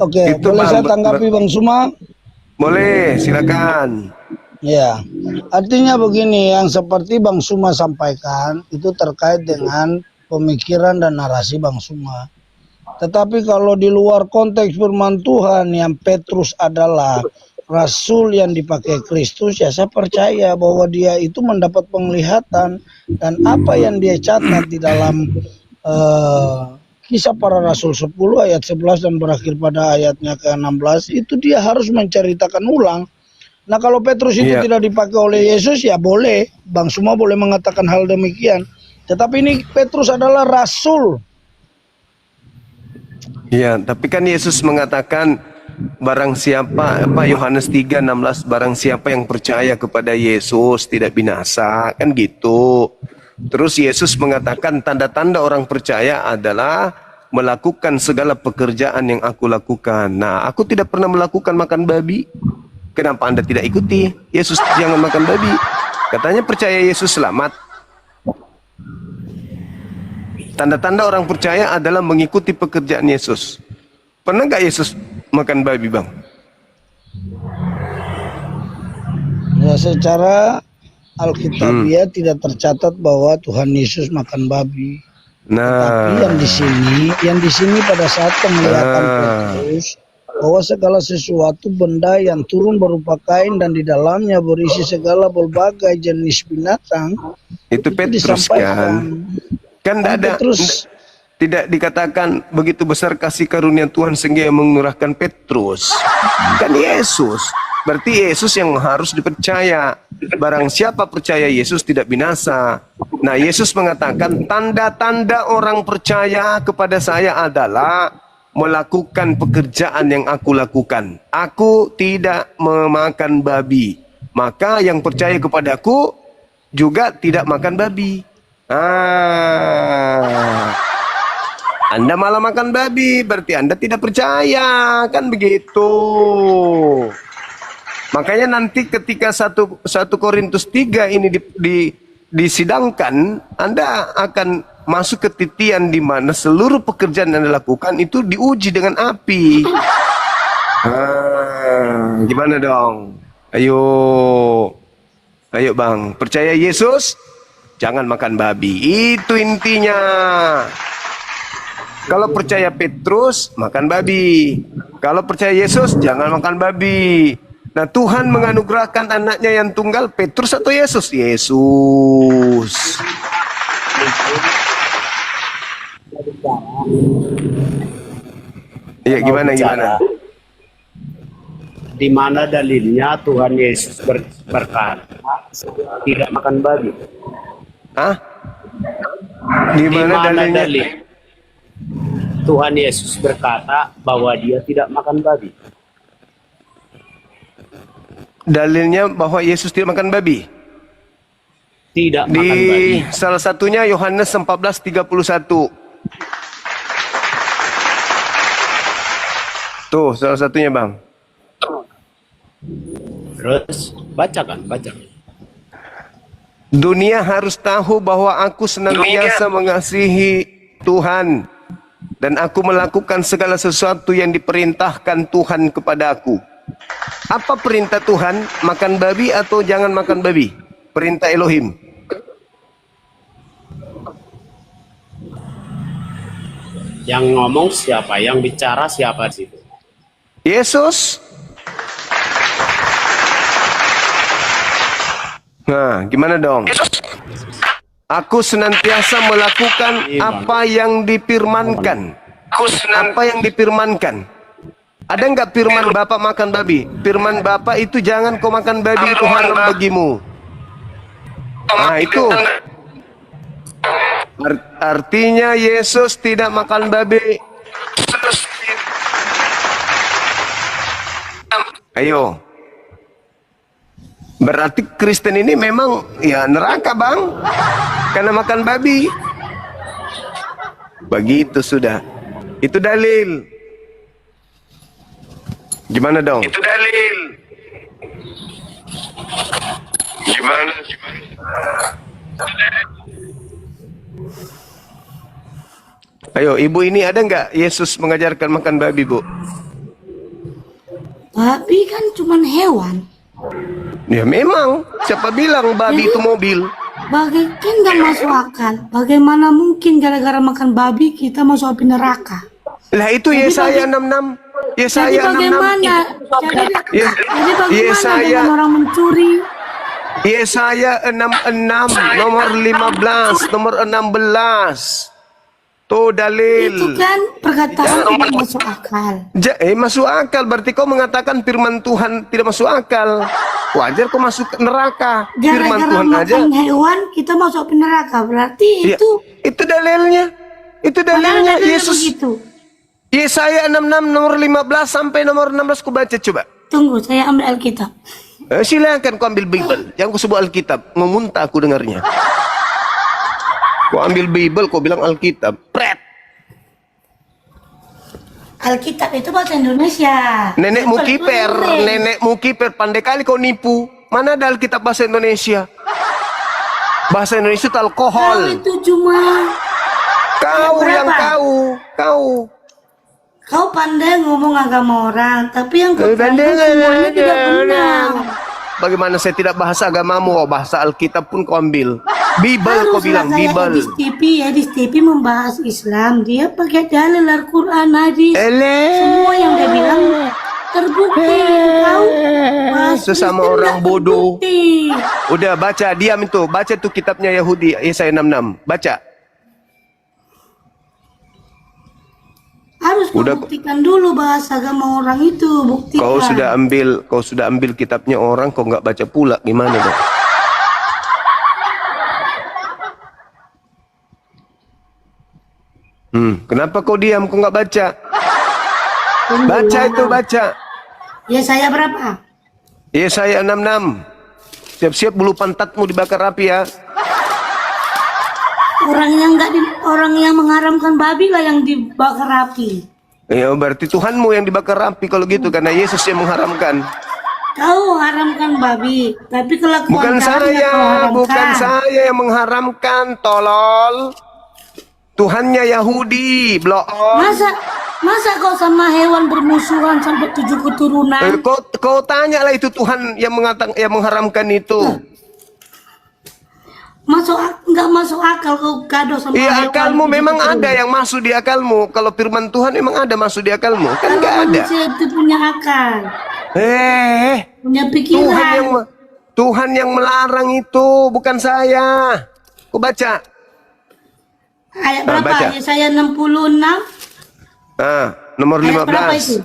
Oke, Itu, boleh Bang, saya tanggapi Bang Suma? Boleh, silakan. Ya, artinya begini, yang seperti Bang Suma sampaikan itu terkait dengan pemikiran dan narasi Bang Suma. Tetapi kalau di luar konteks firman Tuhan yang Petrus adalah rasul yang dipakai Kristus, ya saya percaya bahwa dia itu mendapat penglihatan, dan apa yang dia catat di dalam Kisah Para Rasul 10 ayat 11 dan berakhir pada ayatnya ke-16 itu dia harus menceritakan ulang. Nah, kalau Petrus itu tidak dipakai oleh Yesus, ya boleh, Bang Suma boleh mengatakan hal demikian. Tetapi ini Petrus adalah rasul. Iya, tapi kan Yesus mengatakan barang siapa, Yohanes 3:16, barang siapa yang percaya kepada Yesus tidak binasa, kan gitu. Terus Yesus mengatakan tanda-tanda orang percaya adalah melakukan segala pekerjaan yang aku lakukan. Nah, aku tidak pernah melakukan makan babi. Kenapa Anda tidak ikuti? Yesus jangan makan babi. Katanya percaya Yesus selamat. Tanda-tanda orang percaya adalah mengikuti pekerjaan Yesus. Pernah nggak Yesus makan babi, Bang? Ya, secara Alkitabiah tidak tercatat bahwa Tuhan Yesus makan babi. Tapi yang di sini pada saat penglihatan Petrus bahwa segala sesuatu benda yang turun berupa kain dan di dalamnya berisi segala berbagai jenis binatang itu Petrus kan tidak ada, tidak dikatakan begitu besar kasih karunia Tuhan sehingga mengurahkan Petrus, kan Yesus. Berarti Yesus yang harus dipercaya. Barang siapa percaya Yesus tidak binasa. Nah, Yesus mengatakan tanda-tanda orang percaya kepada saya adalah melakukan pekerjaan yang aku lakukan. Aku tidak memakan babi. Maka yang percaya kepadaku juga tidak makan babi. Anda malah makan babi, berarti Anda tidak percaya, kan begitu. Makanya nanti ketika 1 Korintus 3 ini disidangkan, Anda akan masuk ke titian di mana seluruh pekerjaan yang Anda lakukan itu diuji dengan api. Gimana dong? Ayo Bang, percaya Yesus, jangan makan babi. Itu intinya. Kalau percaya Petrus, makan babi. Kalau percaya Yesus, jangan makan babi. Nah, Tuhan menganugerahkan anaknya yang tunggal, Petrus atau Yesus? Yesus. Iya, gimana? Di mana dalilnya Tuhan Yesus berkata tidak makan babi? Hah? Di mana dalilnya? Dalil Tuhan Yesus berkata bahwa dia tidak makan babi? Dalilnya bahwa Yesus tidak makan babi. Tidak Di makan babi. salah satunya Yohanes 14:31. Tuh, salah satunya, Bang. Terus bacakan. Dunia harus tahu bahwa aku senantiasa mengasihi Tuhan dan aku melakukan segala sesuatu yang diperintahkan Tuhan kepada aku. Apa perintah Tuhan? Makan babi atau jangan makan babi? Perintah Elohim. Yang ngomong siapa? Yang bicara siapa di situ? Yesus. Nah, gimana dong? Aku senantiasa melakukan apa yang difirmankan. Apa yang difirmankan? Ada nggak firman Bapak makan babi? Firman Bapak itu jangan kau makan babi, itu haram bagimu. Nah itu. Artinya Yesus tidak makan babi. Ayo. Berarti Kristen ini memang ya neraka, Bang. Karena makan babi. Begitu sudah. Itu dalil. Gimana dong? Itu dalil. Gimana? Ayo, ibu ini ada nggak Yesus mengajarkan makan babi, Bu? Babi kan cuman hewan. Ya memang. Siapa bilang babi itu mobil? Kan nggak masuk akal. Bagaimana mungkin gara-gara makan babi kita masuk api neraka? Lah itu Yesaya 66. Jadi Yesaya 66. bagaimana? Jadi bagaimana Yesaya dengan orang mencuri? Yesaya 66 nomor 15, nomor 16. Tuh dalil. Itu kan perkataan tidak masuk akal. Masuk akal, berarti kau mengatakan firman Tuhan tidak masuk akal. Wajar kau masuk neraka. Firman Gara-gara Tuhan aja. makan hewan kita masuk api neraka. Berarti Ya, itu dalilnya. Itu dalilnya Yesus. Begitu. Yesaya 66 nomor 15 sampai nomor 16 ku baca coba. Tunggu, saya ambil Alkitab. Silakan kau ambil Bible. Jangan kau sebut Alkitab, memuntah aku dengarnya. Kau ambil Bible, kau bilang Alkitab. Pret. Alkitab itu bahasa Indonesia. Nenekmu Bible itu kiper, Inggris. nenekmu kiper. Pandai kali kau nipu. Mana ada Alkitab bahasa Indonesia? Bahasa Indonesia itu Kau alkohol. itu cuma Kau yang berapa? kau. Kau pandai ngomong agama orang, tapi yang kau Pandai- terangkan semuanya tidak benar. Bagaimana saya tidak bahasa agamamu, bahasa Alkitab pun kau ambil. Bible kau Haruslah bilang, kayak Bible. Hadis TV membahas Islam, dia pakai dalil Al-Quran, hadis. Semua yang dia bilang terbukti. Kau bahas Sesama Kristen orang nggak bodoh. terbukti. Udah baca, diam itu. Baca tuh kitabnya Yahudi, Yesaya 66. Baca. Harus kau Udah- buktikan dulu bahasa agama orang itu, buktikan. Kau sudah ambil kitabnya orang, kau nggak baca pula, gimana dong? Kenapa kau diam? Kau nggak baca? Baca itu, baca. Ya saya berapa? Yesaya 66. Siap-siap bulu pantatmu dibakar api ya. Orang yang mengharamkan babi lah yang dibakar api. Ya berarti Tuhanmu yang dibakar api kalau gitu, karena Yesus yang mengharamkan. Kau haramkan babi, tapi kelakuan Bukan kalian saya, kau haramkan. bukan saya yang mengharamkan, tolol. Tuhannya Yahudi, bloon. Masa kau sama hewan bermusuhan sampai 7 keturunan? Kau tanyalah itu Tuhan yang mengharamkan itu. Nggak masuk akal kau gaduh sama Iya, hewan akalmu 7 memang keturunan. ada yang masuk di akalmu. Kalau firman Tuhan memang ada masuk di akalmu, kan Kalau nggak ada. manusia itu punya akal, punya pikiran. Tuhan yang melarang itu, bukan saya. Kau baca. Ayat Nah, berapa? baca. Yesaya 66. Nomor Ayat berapa itu?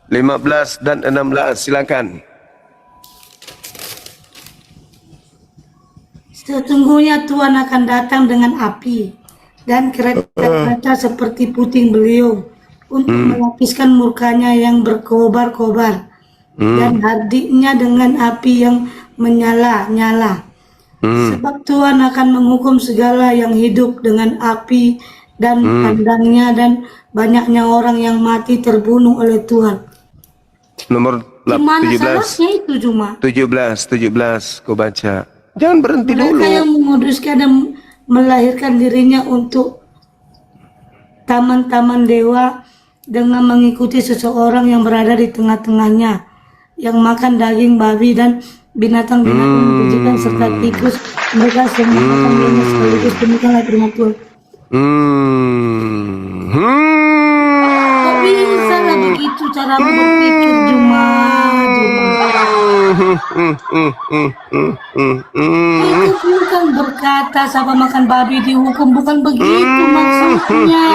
15 dan 16, silakan. Sesungguhnya Tuhan akan datang dengan api dan kereta-kereta seperti puting beliung untuk melapiskan murkanya yang berkobar-kobar dan hardiknya dengan api yang menyala-nyala. Sebab Tuhan akan menghukum segala yang hidup dengan api dan pandangnya, dan banyaknya orang yang mati terbunuh oleh Tuhan. Nomor Gimana 17. salahnya itu cuma? 17 kau baca. Jangan berhenti Mereka dulu. yang menguduskan dan melahirkan dirinya untuk taman-taman dewa dengan mengikuti seseorang yang berada di tengah-tengahnya, yang makan daging babi dan binatang-binatang menjijikan serta tikus. Mereka semua makan dirinya sekaligus. Demikianlah firman Tuhan. Kok bisa lah begitu cara berpikir Juma? Itu bukan berkata siapa makan babi dihukum, bukan begitu maksudnya.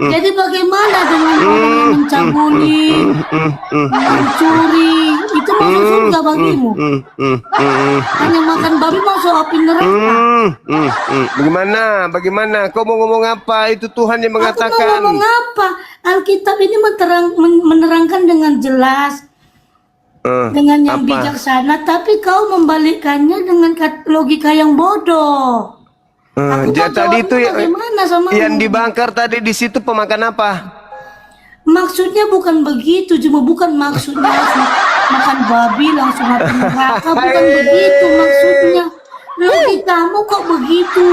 Jadi bagaimana dengan orang yang mencabuli, mencuri, itu masuk surga bagimu? Hanya makan babi masuk api neraka. Bagaimana? Kau mau ngomong apa? Itu Tuhan yang Aku mau mengatakan. ngomong apa? Alkitab ini menerangkan dengan jelas, dengan yang apa? bijaksana, tapi kau membalikkannya dengan logika yang bodoh. Aku mau Tadi itu bagaimana sama yang dibakar tadi di situ pemakan apa? maksudnya bukan begitu, cuma bukan maksudnya langsung makan babi langsung mati neraka, bukan begitu maksudnya. Logikamu kok begitu?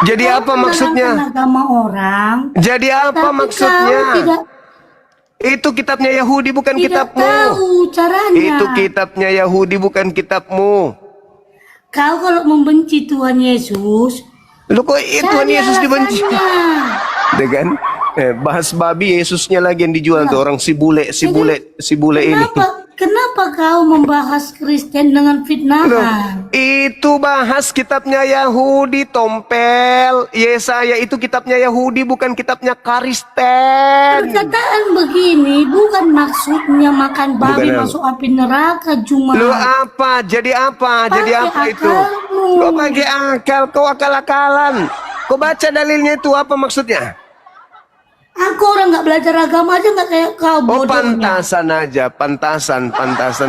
Jadi Kau apa maksudnya? menerangkan agama orang, Jadi apa tapi maksudnya? kau tidak Itu kitabnya Yahudi bukan tidak kitabmu. tahu caranya. Itu kitabnya Yahudi bukan kitabmu. Kau kalau membenci Tuhan Yesus, Lu kok Tuhan cari Yesus dibenci? alasannya. Dengan bahas babi Yesusnya lagi yang dijual tuh orang si bule ini. Kenapa kau membahas Kristen dengan fitnahan? Itu bahas kitabnya Yahudi, tompel. Yesaya itu kitabnya Yahudi bukan kitabnya Kristen. Perkataan begini bukan maksudnya makan babi Bukan. masuk api neraka, cuma Lu apa? Jadi apa? Jadi Pakai apa itu? akalmu. Kau pakai akal, kau akal-akalan. Kau baca dalilnya itu apa maksudnya? aku orang nggak belajar agama aja nggak kayak kau Oh, bodohnya. pantasan aja, pantasan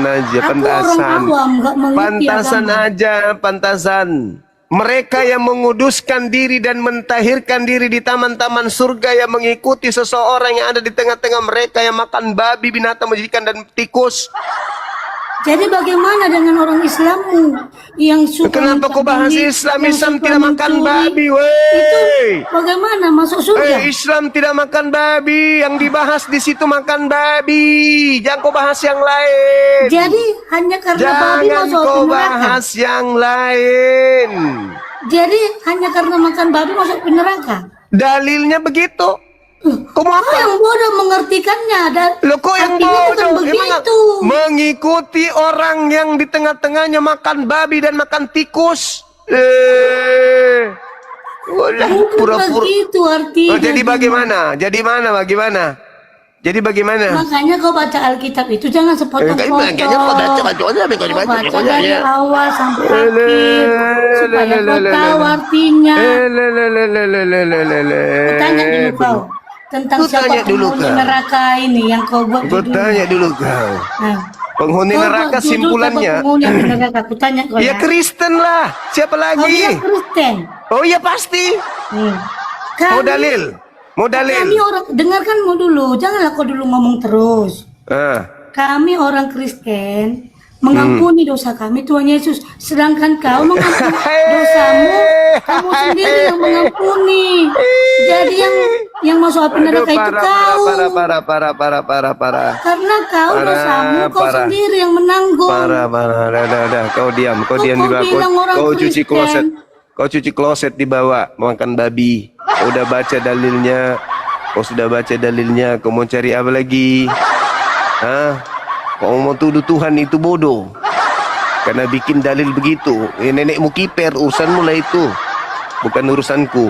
aja, Aku orang pantasan. awam nggak mengerti Pantasan agama. aja, pantasan. Mereka yang menguduskan diri dan mentahirkan diri di taman-taman surga yang mengikuti seseorang yang ada di tengah-tengah mereka yang makan babi, binatang menjijikan dan tikus. Jadi bagaimana dengan orang Islammu yang suka Kenapa kau bahas mencuri, Islam? yang Islam suka tidak makan mencuri? babi, Itu wey. bagaimana masuk surga? Islam tidak makan babi. Yang dibahas di situ makan babi. Jangan kau bahas yang lain. Jadi hanya karena babi Jangan masuk kau neraka. bahas yang lain. Jadi hanya karena makan babi masuk neraka. Dalilnya begitu. Kau mau Kau apa? yang bodoh mengertikannya. Dan Lo kok yang artinya bukan bodoh? begitu. Mengikuti orang yang di tengah-tengahnya makan babi dan makan tikus. Udah Bukan pura-pura. begitu artinya. Oh, jadi bagaimana? Jadi bagaimana? Makanya kau baca Alkitab itu jangan sepotong-potong. Makanya kau baca Kau baca dari awal sampai akhir supaya kau tahu artinya. Tanya dulu kau tentang Ku siapa tanya dulu penghuni kau. neraka ini yang kau buat Gue judulnya. tanya dulu kau. Nah, Penghuni kau neraka buat judul simpulannya. apa penghuni neraka? Aku tanya kau Ya ya. Kristen lah. Siapa Kau lagi? bilang Kristen. Oh iya pasti. Hmm. Mau Kami- dalil. Kami orang dengarkanmu dulu, janganlah kau dulu ngomong terus. Kami orang Kristen mengampuni dosa kami Tuhan Yesus, sedangkan kau mengampuni dosamu, kamu sendiri yang mengampuni. Jadi yang masuk api neraka itu kau. Parah. Karena kau dosamu kau parah. sendiri yang menanggung. Parah. Udah. Kau diam di bawah. bilang orang Kau cuci Kristen. kloset. Kau cuci kloset di bawah, makan babi. Kau udah baca dalilnya. Kau mau cari apa lagi? Hah? Kau mau tuduh Tuhan itu bodoh? Karena bikin dalil begitu. Nenekmu kiper, urusanmu lah itu. Bukan urusanku.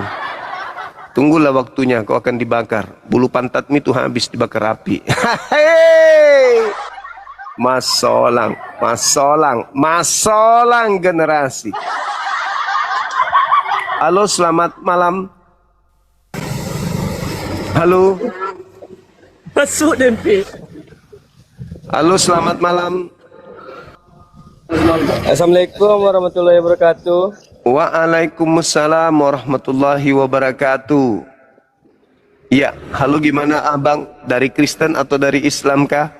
Tunggulah waktunya, kau akan dibakar. Bulu pantatmu itu habis dibakar api. Masolang generasi. Halo, selamat malam. Halo. Masuk Dempi. Halo, selamat malam. Assalamualaikum warahmatullahi wabarakatuh. Waalaikumsalam warahmatullahi wabarakatuh. Ya, halo, gimana abang? Dari Kristen atau dari Islam kah?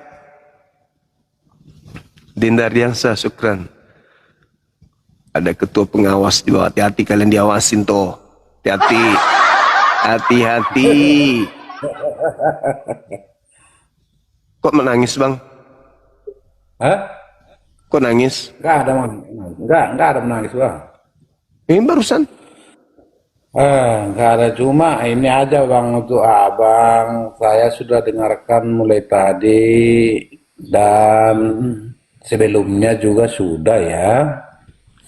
Dindar Diansa, syukran. Ada ketua pengawas di bawah, hati-hati kalian diawasin toh. Hati-hati. Hati-hati. Kok menangis, Bang? Hah? Kok nangis? Enggak ada menangis, Bang. Ini barusan. Enggak ada, cuma ini aja, Bang, untuk abang. Saya sudah dengarkan mulai tadi dan sebelumnya juga sudah ya.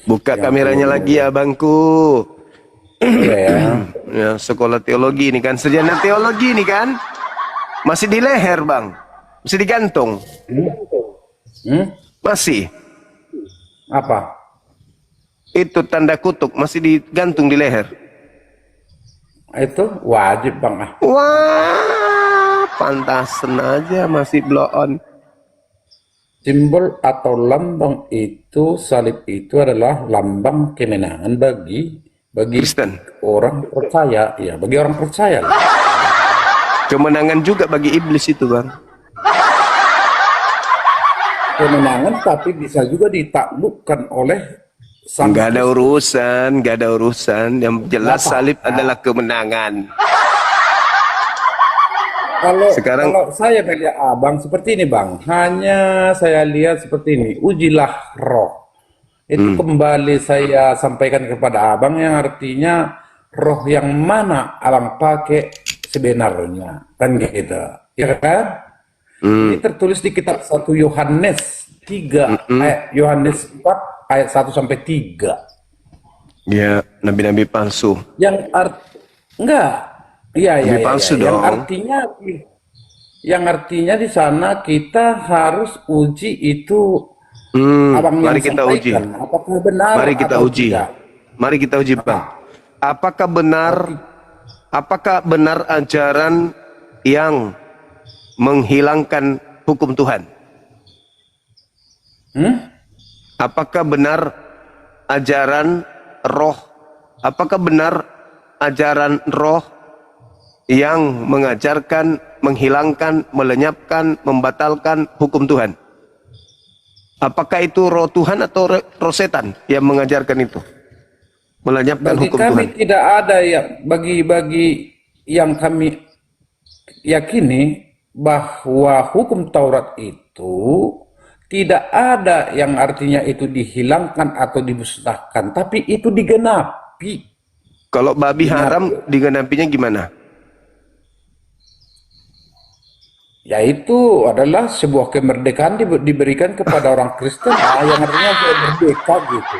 Buka Yang kameranya dulu. lagi ya, Bangku. Ya. Ya, sekolah teologi ini kan, sarjana teologi ini kan. Masih di leher, Bang. Masih digantung. Masih. Apa? Itu tanda kutuk masih digantung di leher. Itu wajib, Bang. Wah, pantasan aja masih blow on. Simbol atau lambang itu, salib itu adalah lambang kemenangan bagi Kristen. orang percaya. Ya, bagi orang percaya. Kemenangan juga bagi iblis itu, Bang. Kemenangan, tapi bisa juga ditaklukkan oleh sang Nggak ada urusan, nggak ada urusan. Yang jelas Kenapa? salib adalah kemenangan. Kalau saya melihat abang seperti ini, Bang, hanya saya lihat seperti ini, ujilah roh. Itu kembali saya sampaikan kepada abang, yang artinya roh yang mana abang pakai sebenarnya, kan gitu, ya kan? Ini tertulis di kitab 1 Yohanes 3 ayat Yohanes 4 ayat 1 sampai 3. Ya, nabi-nabi palsu. Yang enggak. Iya, Nabi palsu dong. Yang artinya di sana kita harus uji itu. Abang Mari yang kita uji. sampaikan, apakah benar Mari kita atau uji. tidak? Mari kita uji, Bang. Apakah benar ajaran yang menghilangkan hukum Tuhan? Apakah benar ajaran roh? Apakah benar ajaran roh yang mengajarkan, menghilangkan, melenyapkan, membatalkan hukum Tuhan? Apakah itu roh Tuhan atau roh setan yang mengajarkan itu? Melenyapkan Bagi hukum kami Tuhan. tidak ada yang bagi yang kami yakini bahwa hukum Taurat itu tidak ada yang artinya itu dihilangkan atau dimusnahkan, tapi itu digenapi. Kalau babi haram digenapinya gimana? Yaitu adalah sebuah kemerdekaan diberikan kepada orang Kristen, yang artinya saya merdeka gitu.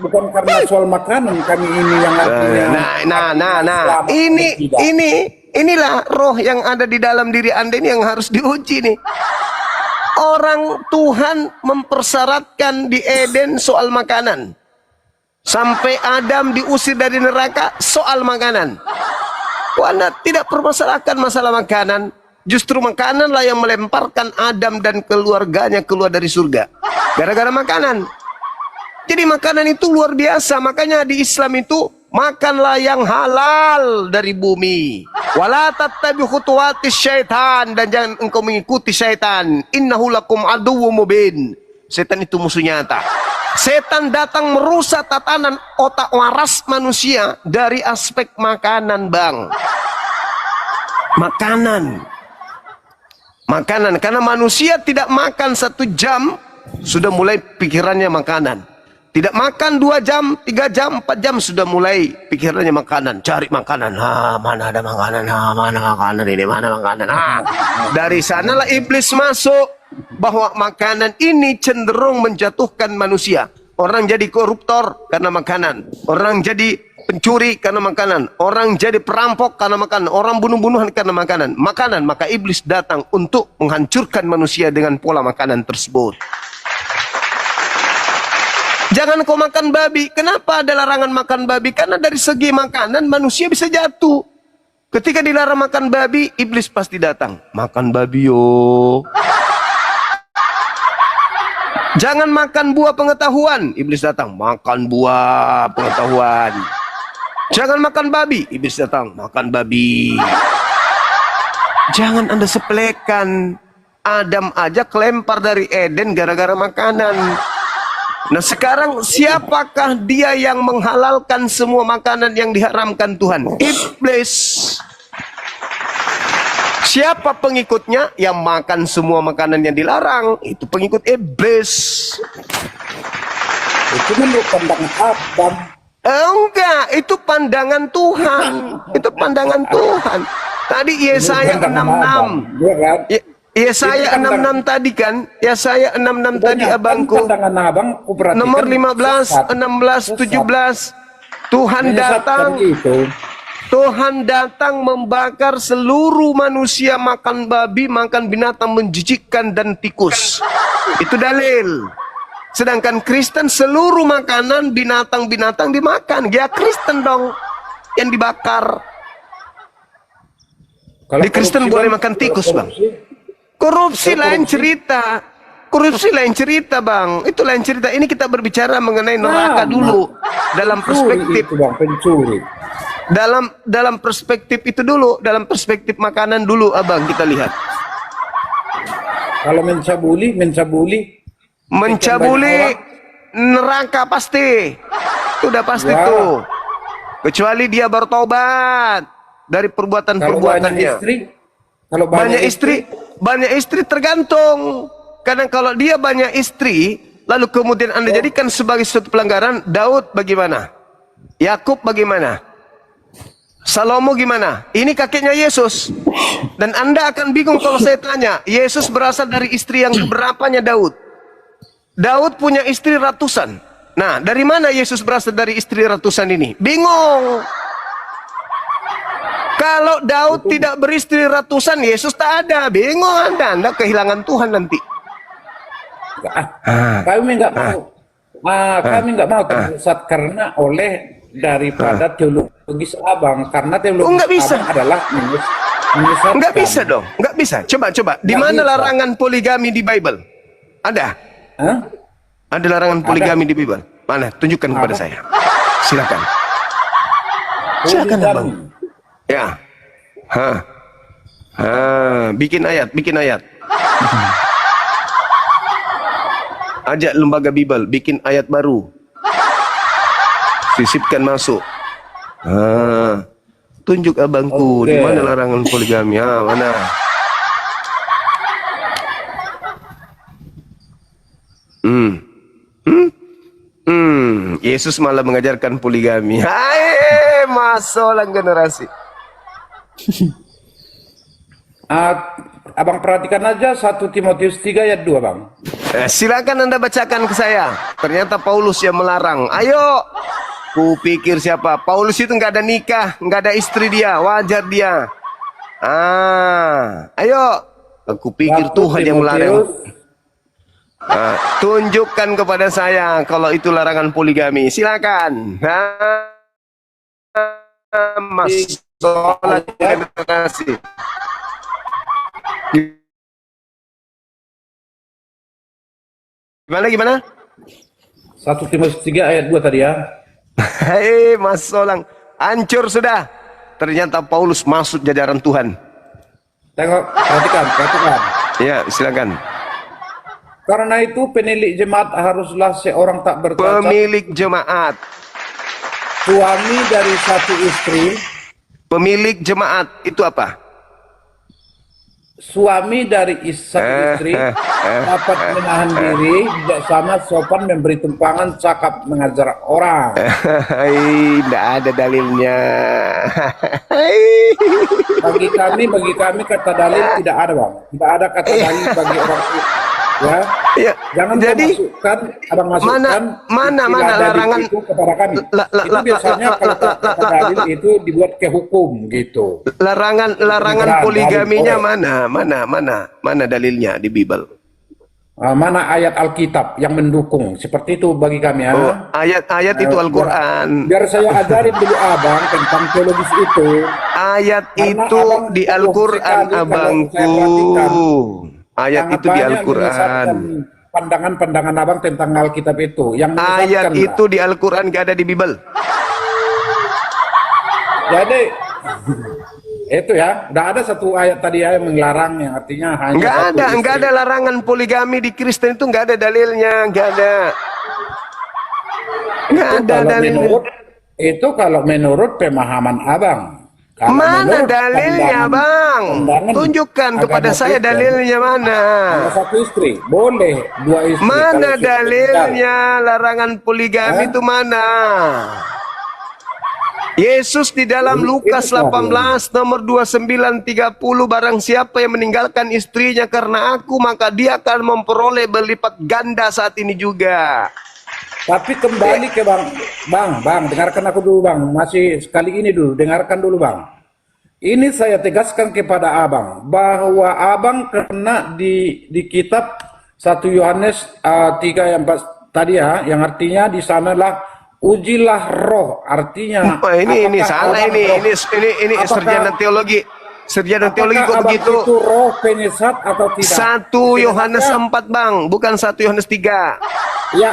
Bukan karena soal makanan kami ini yang artinya. Nah. Inilah roh yang ada di dalam diri Anda ini yang harus diuji nih. Orang Tuhan mempersyaratkan di Eden soal makanan. Sampai Adam diusir dari neraka soal makanan. Anda tidak permasalahkan masalah makanan. Justru makananlah yang melemparkan Adam dan keluarganya keluar dari surga. Gara-gara makanan. Jadi makanan itu luar biasa. Makanya di Islam itu makanlah yang halal dari bumi. Wala tattabi khutuwatis syaitan, dan jangan engkau mengikuti syaitan. Innahu lakum aduwwum mubin. Setan itu musuh nyata. Setan datang merusak tatanan otak waras manusia dari aspek makanan, Bang. Makanan, karena manusia tidak makan 1 jam sudah mulai pikirannya makanan. Tidak makan 2 jam, 3 jam, 4 jam sudah mulai pikirannya makanan. Cari makanan. Mana ada makanan? Mana makanan ini? Mana makanan? Dari sanalah iblis masuk. Bahwa makanan ini cenderung menjatuhkan manusia. Orang jadi koruptor karena makanan. Orang jadi pencuri karena makanan. Orang jadi perampok karena makanan. Orang bunuh-bunuhan karena makanan. Maka iblis datang untuk menghancurkan manusia dengan pola makanan tersebut. Jangan kau makan babi. Kenapa ada larangan makan babi? Karena dari segi makanan manusia bisa jatuh. Ketika dilarang makan babi, iblis pasti datang. Makan babi yo. Jangan makan buah pengetahuan, iblis datang. Makan buah pengetahuan. Jangan makan babi, iblis datang. Makan babi. Jangan Anda sepelekan. Adam aja kelempar dari Eden gara-gara makanan. Nah sekarang siapakah dia yang menghalalkan semua makanan yang diharamkan Tuhan? Iblis. Siapa pengikutnya yang makan semua makanan yang dilarang? Itu pengikut iblis. Itu menurut pandangan Abang. Enggak, itu pandangan Tuhan. Itu pandangan Tuhan. Tadi Yesaya 66. Iya kan? Yesaya 66 tadi kan? Yesaya 66 tadi abangku. Pandangan Abang, aku perhatikan Nomor 15, 16, 17. Tuhan datang. Tuhan datang membakar seluruh manusia, makan babi, makan binatang menjijikkan dan tikus. Itu dalil. Sedangkan Kristen seluruh makanan binatang-binatang dimakan. Ya Kristen dong yang dibakar. Di Kristen boleh makan tikus, Bang. Korupsi lain cerita. Korupsi lain cerita, Bang. Itu lain cerita. Ini kita berbicara mengenai neraka dulu. Dalam perspektif pencuri. Dalam perspektif itu dulu, dalam perspektif makanan dulu, Abang, kita lihat. Kalau mencabuli neraka pasti. Sudah pasti tuh. Kecuali dia bertobat dari perbuatan-perbuatannya. Kalau banyak istri tergantung. Kadang kalau dia banyak istri, lalu kemudian Anda jadikan sebagai suatu pelanggaran, Daud bagaimana? Yakub bagaimana? Salomo gimana? Ini kakeknya Yesus. Dan Anda akan bingung kalau saya tanya, Yesus berasal dari istri yang keberapanya Daud? Daud punya istri ratusan. Nah, dari mana Yesus berasal dari istri ratusan ini? Bingung. Kalau Daud tidak beristri ratusan, Yesus tak ada. Bingung Anda kehilangan Tuhan nanti. Kami nggak mau. Kami nggak mau tersesat karena oleh daripada teologis Abang, karena teologis nggak bisa. Abang adalah menyesatkan. Nggak bisa dong, nggak bisa. Coba. Di mana larangan poligami di Bible? Ada? Ada larangan poligami di Bible? Mana? Tunjukkan kepada saya. Silakan. Silakan Abang. Ya. Bikin ayat. Ajak lembaga Bible, bikin ayat baru. Sisipkan masuk. Tunjuk abangku, di mana larangan poligami? Mana? Yesus malah mengajarkan poligami. Hai, masalah generasi. Abang perhatikan aja 1 Timotius 3 ayat 2, Bang. Silakan Anda bacakan ke saya. Ternyata Paulus yang melarang. Ayo. Kupikir siapa? Paulus itu nggak ada nikah, nggak ada istri dia, wajar dia. Ayo. Aku pikir Tuhan yang melarang. Tunjukkan kepada saya kalau itu larangan poligami. Silakan. Masalah generasi. Gimana? 1 Timotius 3 ayat 2 tadi ya. Hei, Mas Solang, hancur sudah. Ternyata Paulus masuk jajaran Tuhan. Tengok, perhatikan. Ya, silakan. Karena itu penilik jemaat haruslah seorang tak bercacat. Pemilik jemaat. Suami dari satu istri. Pemilik jemaat itu apa? Suami dari satu istri dapat menahan diri, bijaksana, sopan, memberi tumpangan, cakap, mengajar orang. Tidak ada dalilnya. Bagi kami kata dalil tidak ada, Bang. Tidak ada kata dalil bagi orang ya. Jangan masukkan, abang masukkan mana larangan itu kepada kami. Itu biasanya kalau kata dalil itu dibuat ke hukum gitu. Larangan poligaminya mana dalilnya di Bible? mana ayat Alkitab yang mendukung. Seperti itu bagi kami ya. Oh, ayat-ayat itu Al-Quran. Biar saya ajarin dulu abang tentang teologis itu. Ayat Karena itu abang di jauh Al-Quran, sekali kalau abangku. saya perhatikan. Ayat Sangat itu di banyak Al-Quran. menyesatkan pandangan-pandangan abang tentang Alkitab itu. Yang Ayat menyesatkan, itu di Al-Quran, gak ada di Bible. Jadi itu ya, udah ada satu ayat tadi ya yang melarang, yang artinya hanya satu istri. Nggak ada larangan poligami di Kristen itu, nggak ada dalilnya, nggak ada. Nggak ada Kalau dalilnya. itu kalau menurut pemahaman abang. Kalau Mana menurut dalilnya, Bang? pandangan Tunjukkan kepada agama saya Kristen, dalilnya mana. hanya satu istri, boleh 2 istri. Mana Kalau sudah dalilnya larangan poligami itu mana? Yesus di dalam Lukas 18 nomor 29-30, barang siapa yang meninggalkan istrinya karena aku, maka dia akan memperoleh berlipat ganda saat ini juga. Tapi kembali ke Bang, dengarkan aku dulu Bang, masih sekali ini dulu, dengarkan dulu Bang. Ini saya tegaskan kepada abang, bahwa abang kena di kitab 1 Yohanes 3 yang tadi ya, yang artinya di sanalah ujilah roh, artinya Ini salah, ini sarjana teologi. Sarjana teologi kok begitu. Itu roh penyesat atau tidak? 1 Yohanes 4 Bang, bukan 1 Yohanes 3. Ya.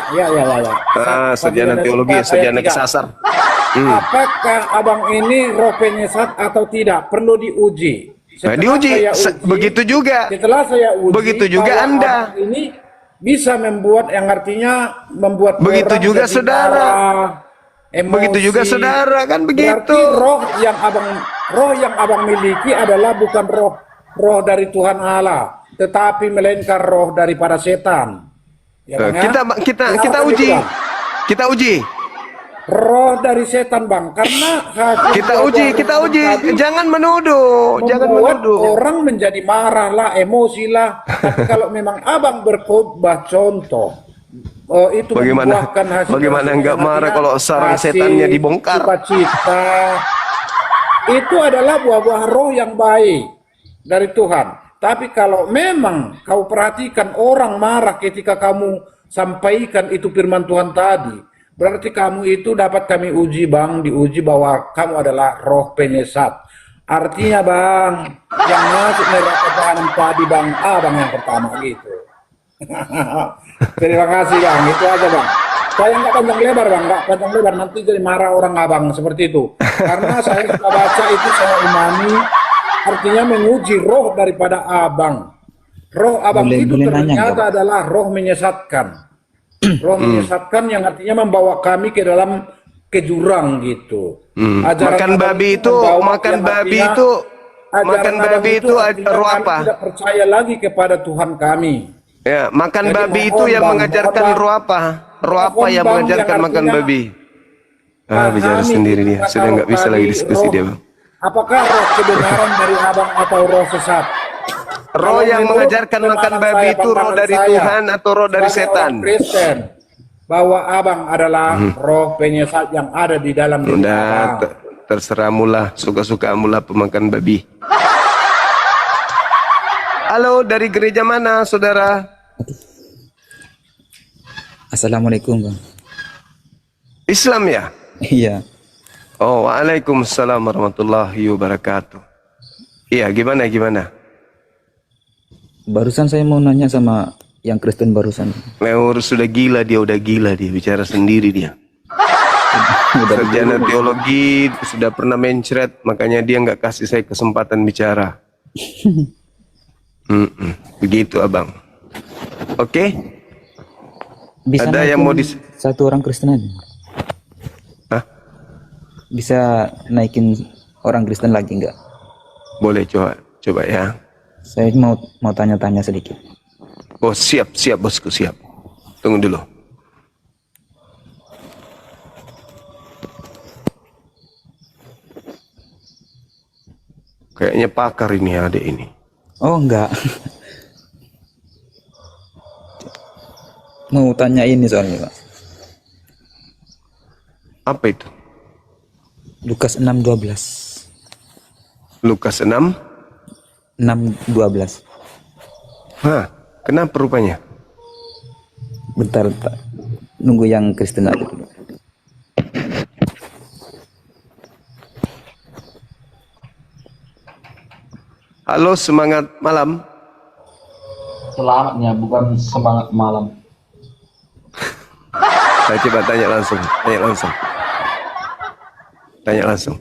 Sarjana teologi, sarjana kesasar. Apakah abang ini roh penyesat atau tidak? Perlu diuji. Diuji. Begitu juga. Setelah saya uji, begitu juga Anda. Ini bisa membuat, yang artinya membuat begitu orang juga jadi saudara. marah, emosi. Begitu juga saudara, kan begitu. Berarti roh yang abang miliki adalah bukan roh dari Tuhan Allah, tetapi melainkan roh daripada setan. Ya, Bang, ya? Kita uji. Bang. Kita uji. Roh dari setan Bang, karena kita uji. Jangan menuduh, orang menjadi marah lah, emosi lah. Tapi kalau memang abang berkhotbah contoh, itu membuahkan hasil. Bagaimana enggak marah kalau sarang setannya dibongkar? Sukacita. Itu adalah buah-buah roh yang baik dari Tuhan. Tapi kalau memang kau perhatikan orang marah ketika kamu sampaikan itu firman Tuhan tadi, berarti kamu itu dapat kami uji Bang, diuji bahwa kamu adalah roh penyesat. Artinya Bang, yang masuk neraka jahanam tadi Bang, abang yang pertama gitu. Terima kasih Bang, itu aja Bang. Saya nggak panjang lebar Bang, nggak panjang lebar, nanti jadi marah orang abang seperti itu. Karena saya sudah baca itu, saya imani, artinya menguji roh daripada abang. Roh abang itu ternyata adalah roh menyesatkan. Roh menyesatkan yang artinya membawa kami ke dalam jurang gitu. Makan babi itu roh apa? Tidak percaya lagi kepada Tuhan kami. Ya, makan jadi babi itu yang mengajarkan roh apa? Roh apa yang mengajarkan makan babi? Bicara sendiri dia, sudah nggak bisa lagi diskusi dia Bang. Apakah roh kebenaran dari abang atau roh sesat? Roh yang mengajarkan makan babi itu roh dari Tuhan atau roh dari setan? Kristen, bahwa abang adalah roh penyesat yang ada di dalam diri abang. Terserah mula, suka-suka mula pemakan babi. Halo, dari gereja mana saudara? Assalamualaikum Bang. Islam ya? Iya. Oh, waalaikumsalam warahmatullahi wabarakatuh. Iya, gimana? Barusan saya mau nanya sama yang Kristen barusan. Sudah gila dia, bicara sendiri dia. Sarjana teologi, sudah pernah mencret, makanya dia nggak kasih saya kesempatan bicara. Begitu abang. Oke? Bisa ada yang mau satu orang Kristen aja? Hah? Bisa naikin orang Kristen lagi nggak? Boleh, coba ya. Saya mau tanya-tanya sedikit. Oh, siap bosku, siap. Tunggu dulu. Kayaknya pakar ini adek ini. Oh, enggak. Mau tanya ini soalnya, Pak. Apa itu? Lukas 6:12. Lukas 6? 6:12. Hah, kenapa rupanya? Bentar, Pak. Nunggu yang Kristen aja dulu. Halo, semangat malam. Selamatnya, bukan semangat malam. Saya coba tanya langsung. Tanya langsung.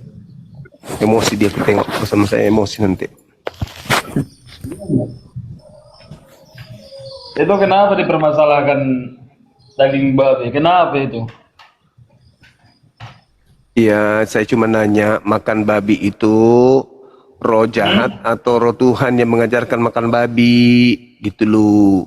Emosi dia, tengok sama saya emosi nanti. Itu kenapa dipermasalahkan daging babi? Kenapa itu? Iya, saya cuma nanya, makan babi itu roh jahat atau roh Tuhan yang mengajarkan makan babi, gitu loh.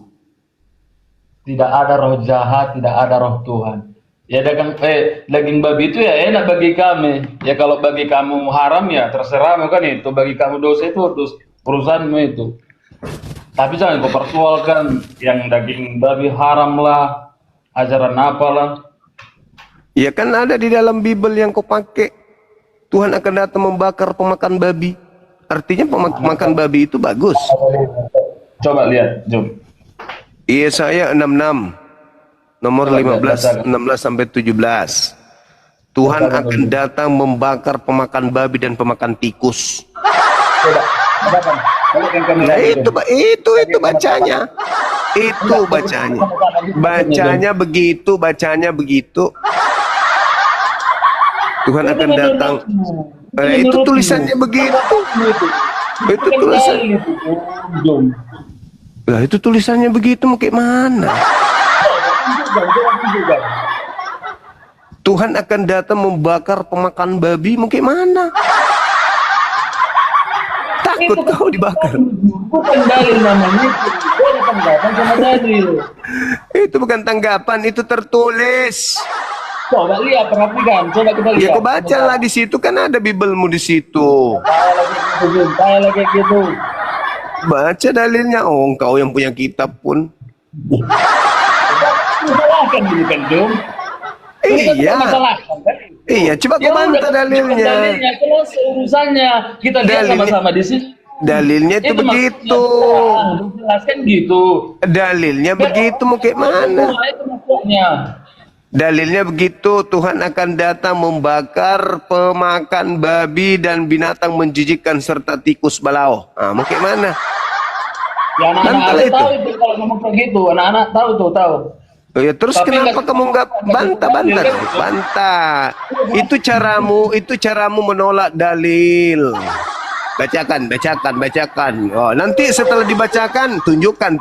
Tidak ada roh jahat, tidak ada roh Tuhan. Ya daging babi itu ya enak bagi kami. Ya kalau bagi kamu haram ya terserah, kan itu. Bagi kamu dosa itu urusanmu itu. Tapi jangan kau persoalkan yang daging babi haram lah, ajaran apalah. Ya kan ada di dalam Bible yang kau pakai. Tuhan akan datang membakar pemakan babi. Artinya pemakan babi itu bagus. Coba lihat, Jom. Yesaya 66 nomor 15 sampai 17. Tuhan akan datang membakar pemakan babi dan pemakan tikus. Nah, itu bacanya. Itu bacanya. Bacanya begitu. Tuhan akan datang. Nah, itu tulisannya begitu. Itu tulisannya. Lah itu tulisannya begitu, mau kayak mana? Tuhan akan datang membakar pemakan babi, mau kayak mana? Takut kau dibakar. Bukan dalil namanya. Itu tanggapan sama dalil. Itu bukan tanggapan, itu tertulis. Coba lihat, perhatikan. Coba kita lihat. Ya kau baca lah di situ, kan ada Biblemu di situ. Kayak lagi gitu. Baca dalilnya. Oh, engkau yang punya kitab pun. Masalahkan dulu kan, Jom. Iya. Iya, coba kau bantah dalilnya. Kalau urusannya kita lihat sama-sama di sini. Dalilnya itu begitu. Jelaskan gitu. Dalilnya begitu, mau kayak mana? Itu maksudnya. Dalilnya begitu, Tuhan akan datang membakar pemakan babi dan binatang menjijikkan serta tikus balau. Ah, mau kayak mana? Ya anak-anak tahu itu kalau ngomong begitu, anak-anak tahu tuh, tahu. Oh ya, terus tapi kenapa kamu nggak bantah? Itu caramu menolak dalil. Bacakan. Oh, nanti setelah dibacakan, tunjukkan.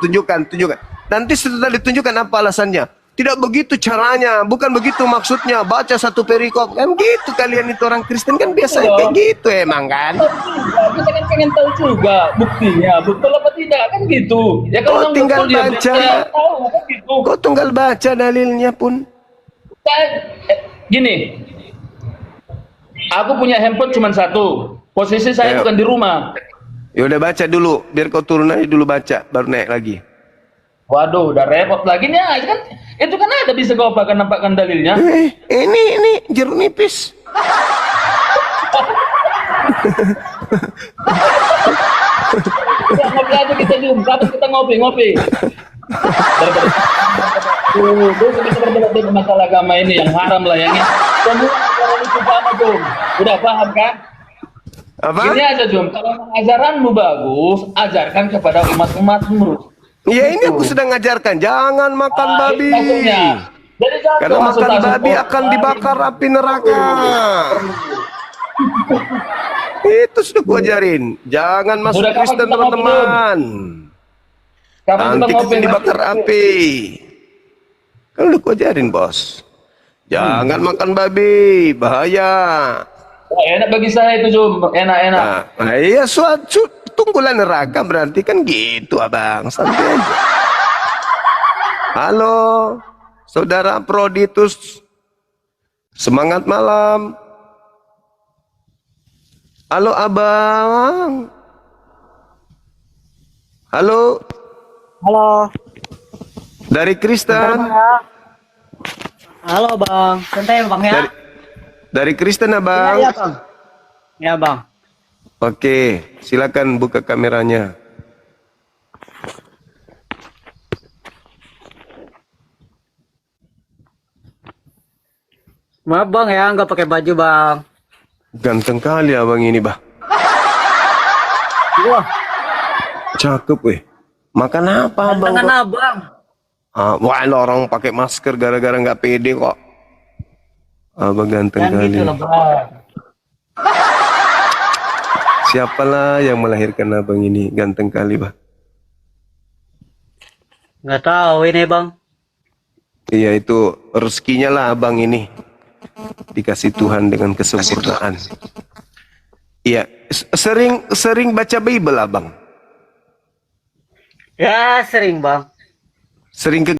Nanti setelah ditunjukkan apa alasannya? Tidak begitu caranya, bukan begitu maksudnya. Baca satu perikop, kan gitu kalian itu orang Kristen kan biasanya kayak gitu emang kan? Kita kan pengen tahu juga buktinya, betul apa tidak kan gitu. Ya kalau tinggal baca, tahu kan gitu. Kok tinggal baca dalilnya pun. Gini, aku punya handphone cuma satu, posisi saya bukan di rumah. Ya udah baca dulu, biar kau turun aja dulu baca, baru naik lagi. Waduh, udah repot lagi nih kan. Itu kan ada bisa kau nampakkan dalilnya. Ini jeruk nipis. Ya, ngopi aja kita Jum, kapan kita ngopi. Kita berdebat masalah agama ini yang haram lah yang ini. Semua ajaran itu sama Jum. Udah paham kan? Apa? Gini aja Jum, kalau ajaranmu bagus, ajarkan kepada umat-umatmu. Ya ini aku sedang ngajarkan, jangan makan babi. Jadi karena makan babi akan dibakar api neraka. Itu sudah ku ajarin. Jangan masuk Kristen teman-teman. Nanti kita dibakar api. Kan udah ku ajarin bos. Jangan makan babi, bahaya. Enak bagi saya itu Jum, enak. Nah, iya suatu. Tunggulah neraka berarti kan gitu abang, santai aja. Halo saudara Proditus, semangat malam. Halo abang. Halo dari Kristen. Halo bang, santai bang ya. Dari Kristen abang. Iya bang. Ya bang. Oke, silakan buka kameranya. Maaf bang ya, nggak pakai baju bang. Ganteng kali abang ini, bah. Wah, Cakep, weh. Makan apa abang? tangan kok? abang. Wah, orang pakai masker gara-gara nggak pede kok. Abang ganteng Yang kali. gitu loh bang. Siapalah yang melahirkan abang ini ganteng kali, bah. Nggak tahu ini bang. Iya, itu rezekinya lah abang ini. Dikasih Tuhan dengan kesempurnaan. Iya, sering baca Bible abang. Ya sering bang. Sering ke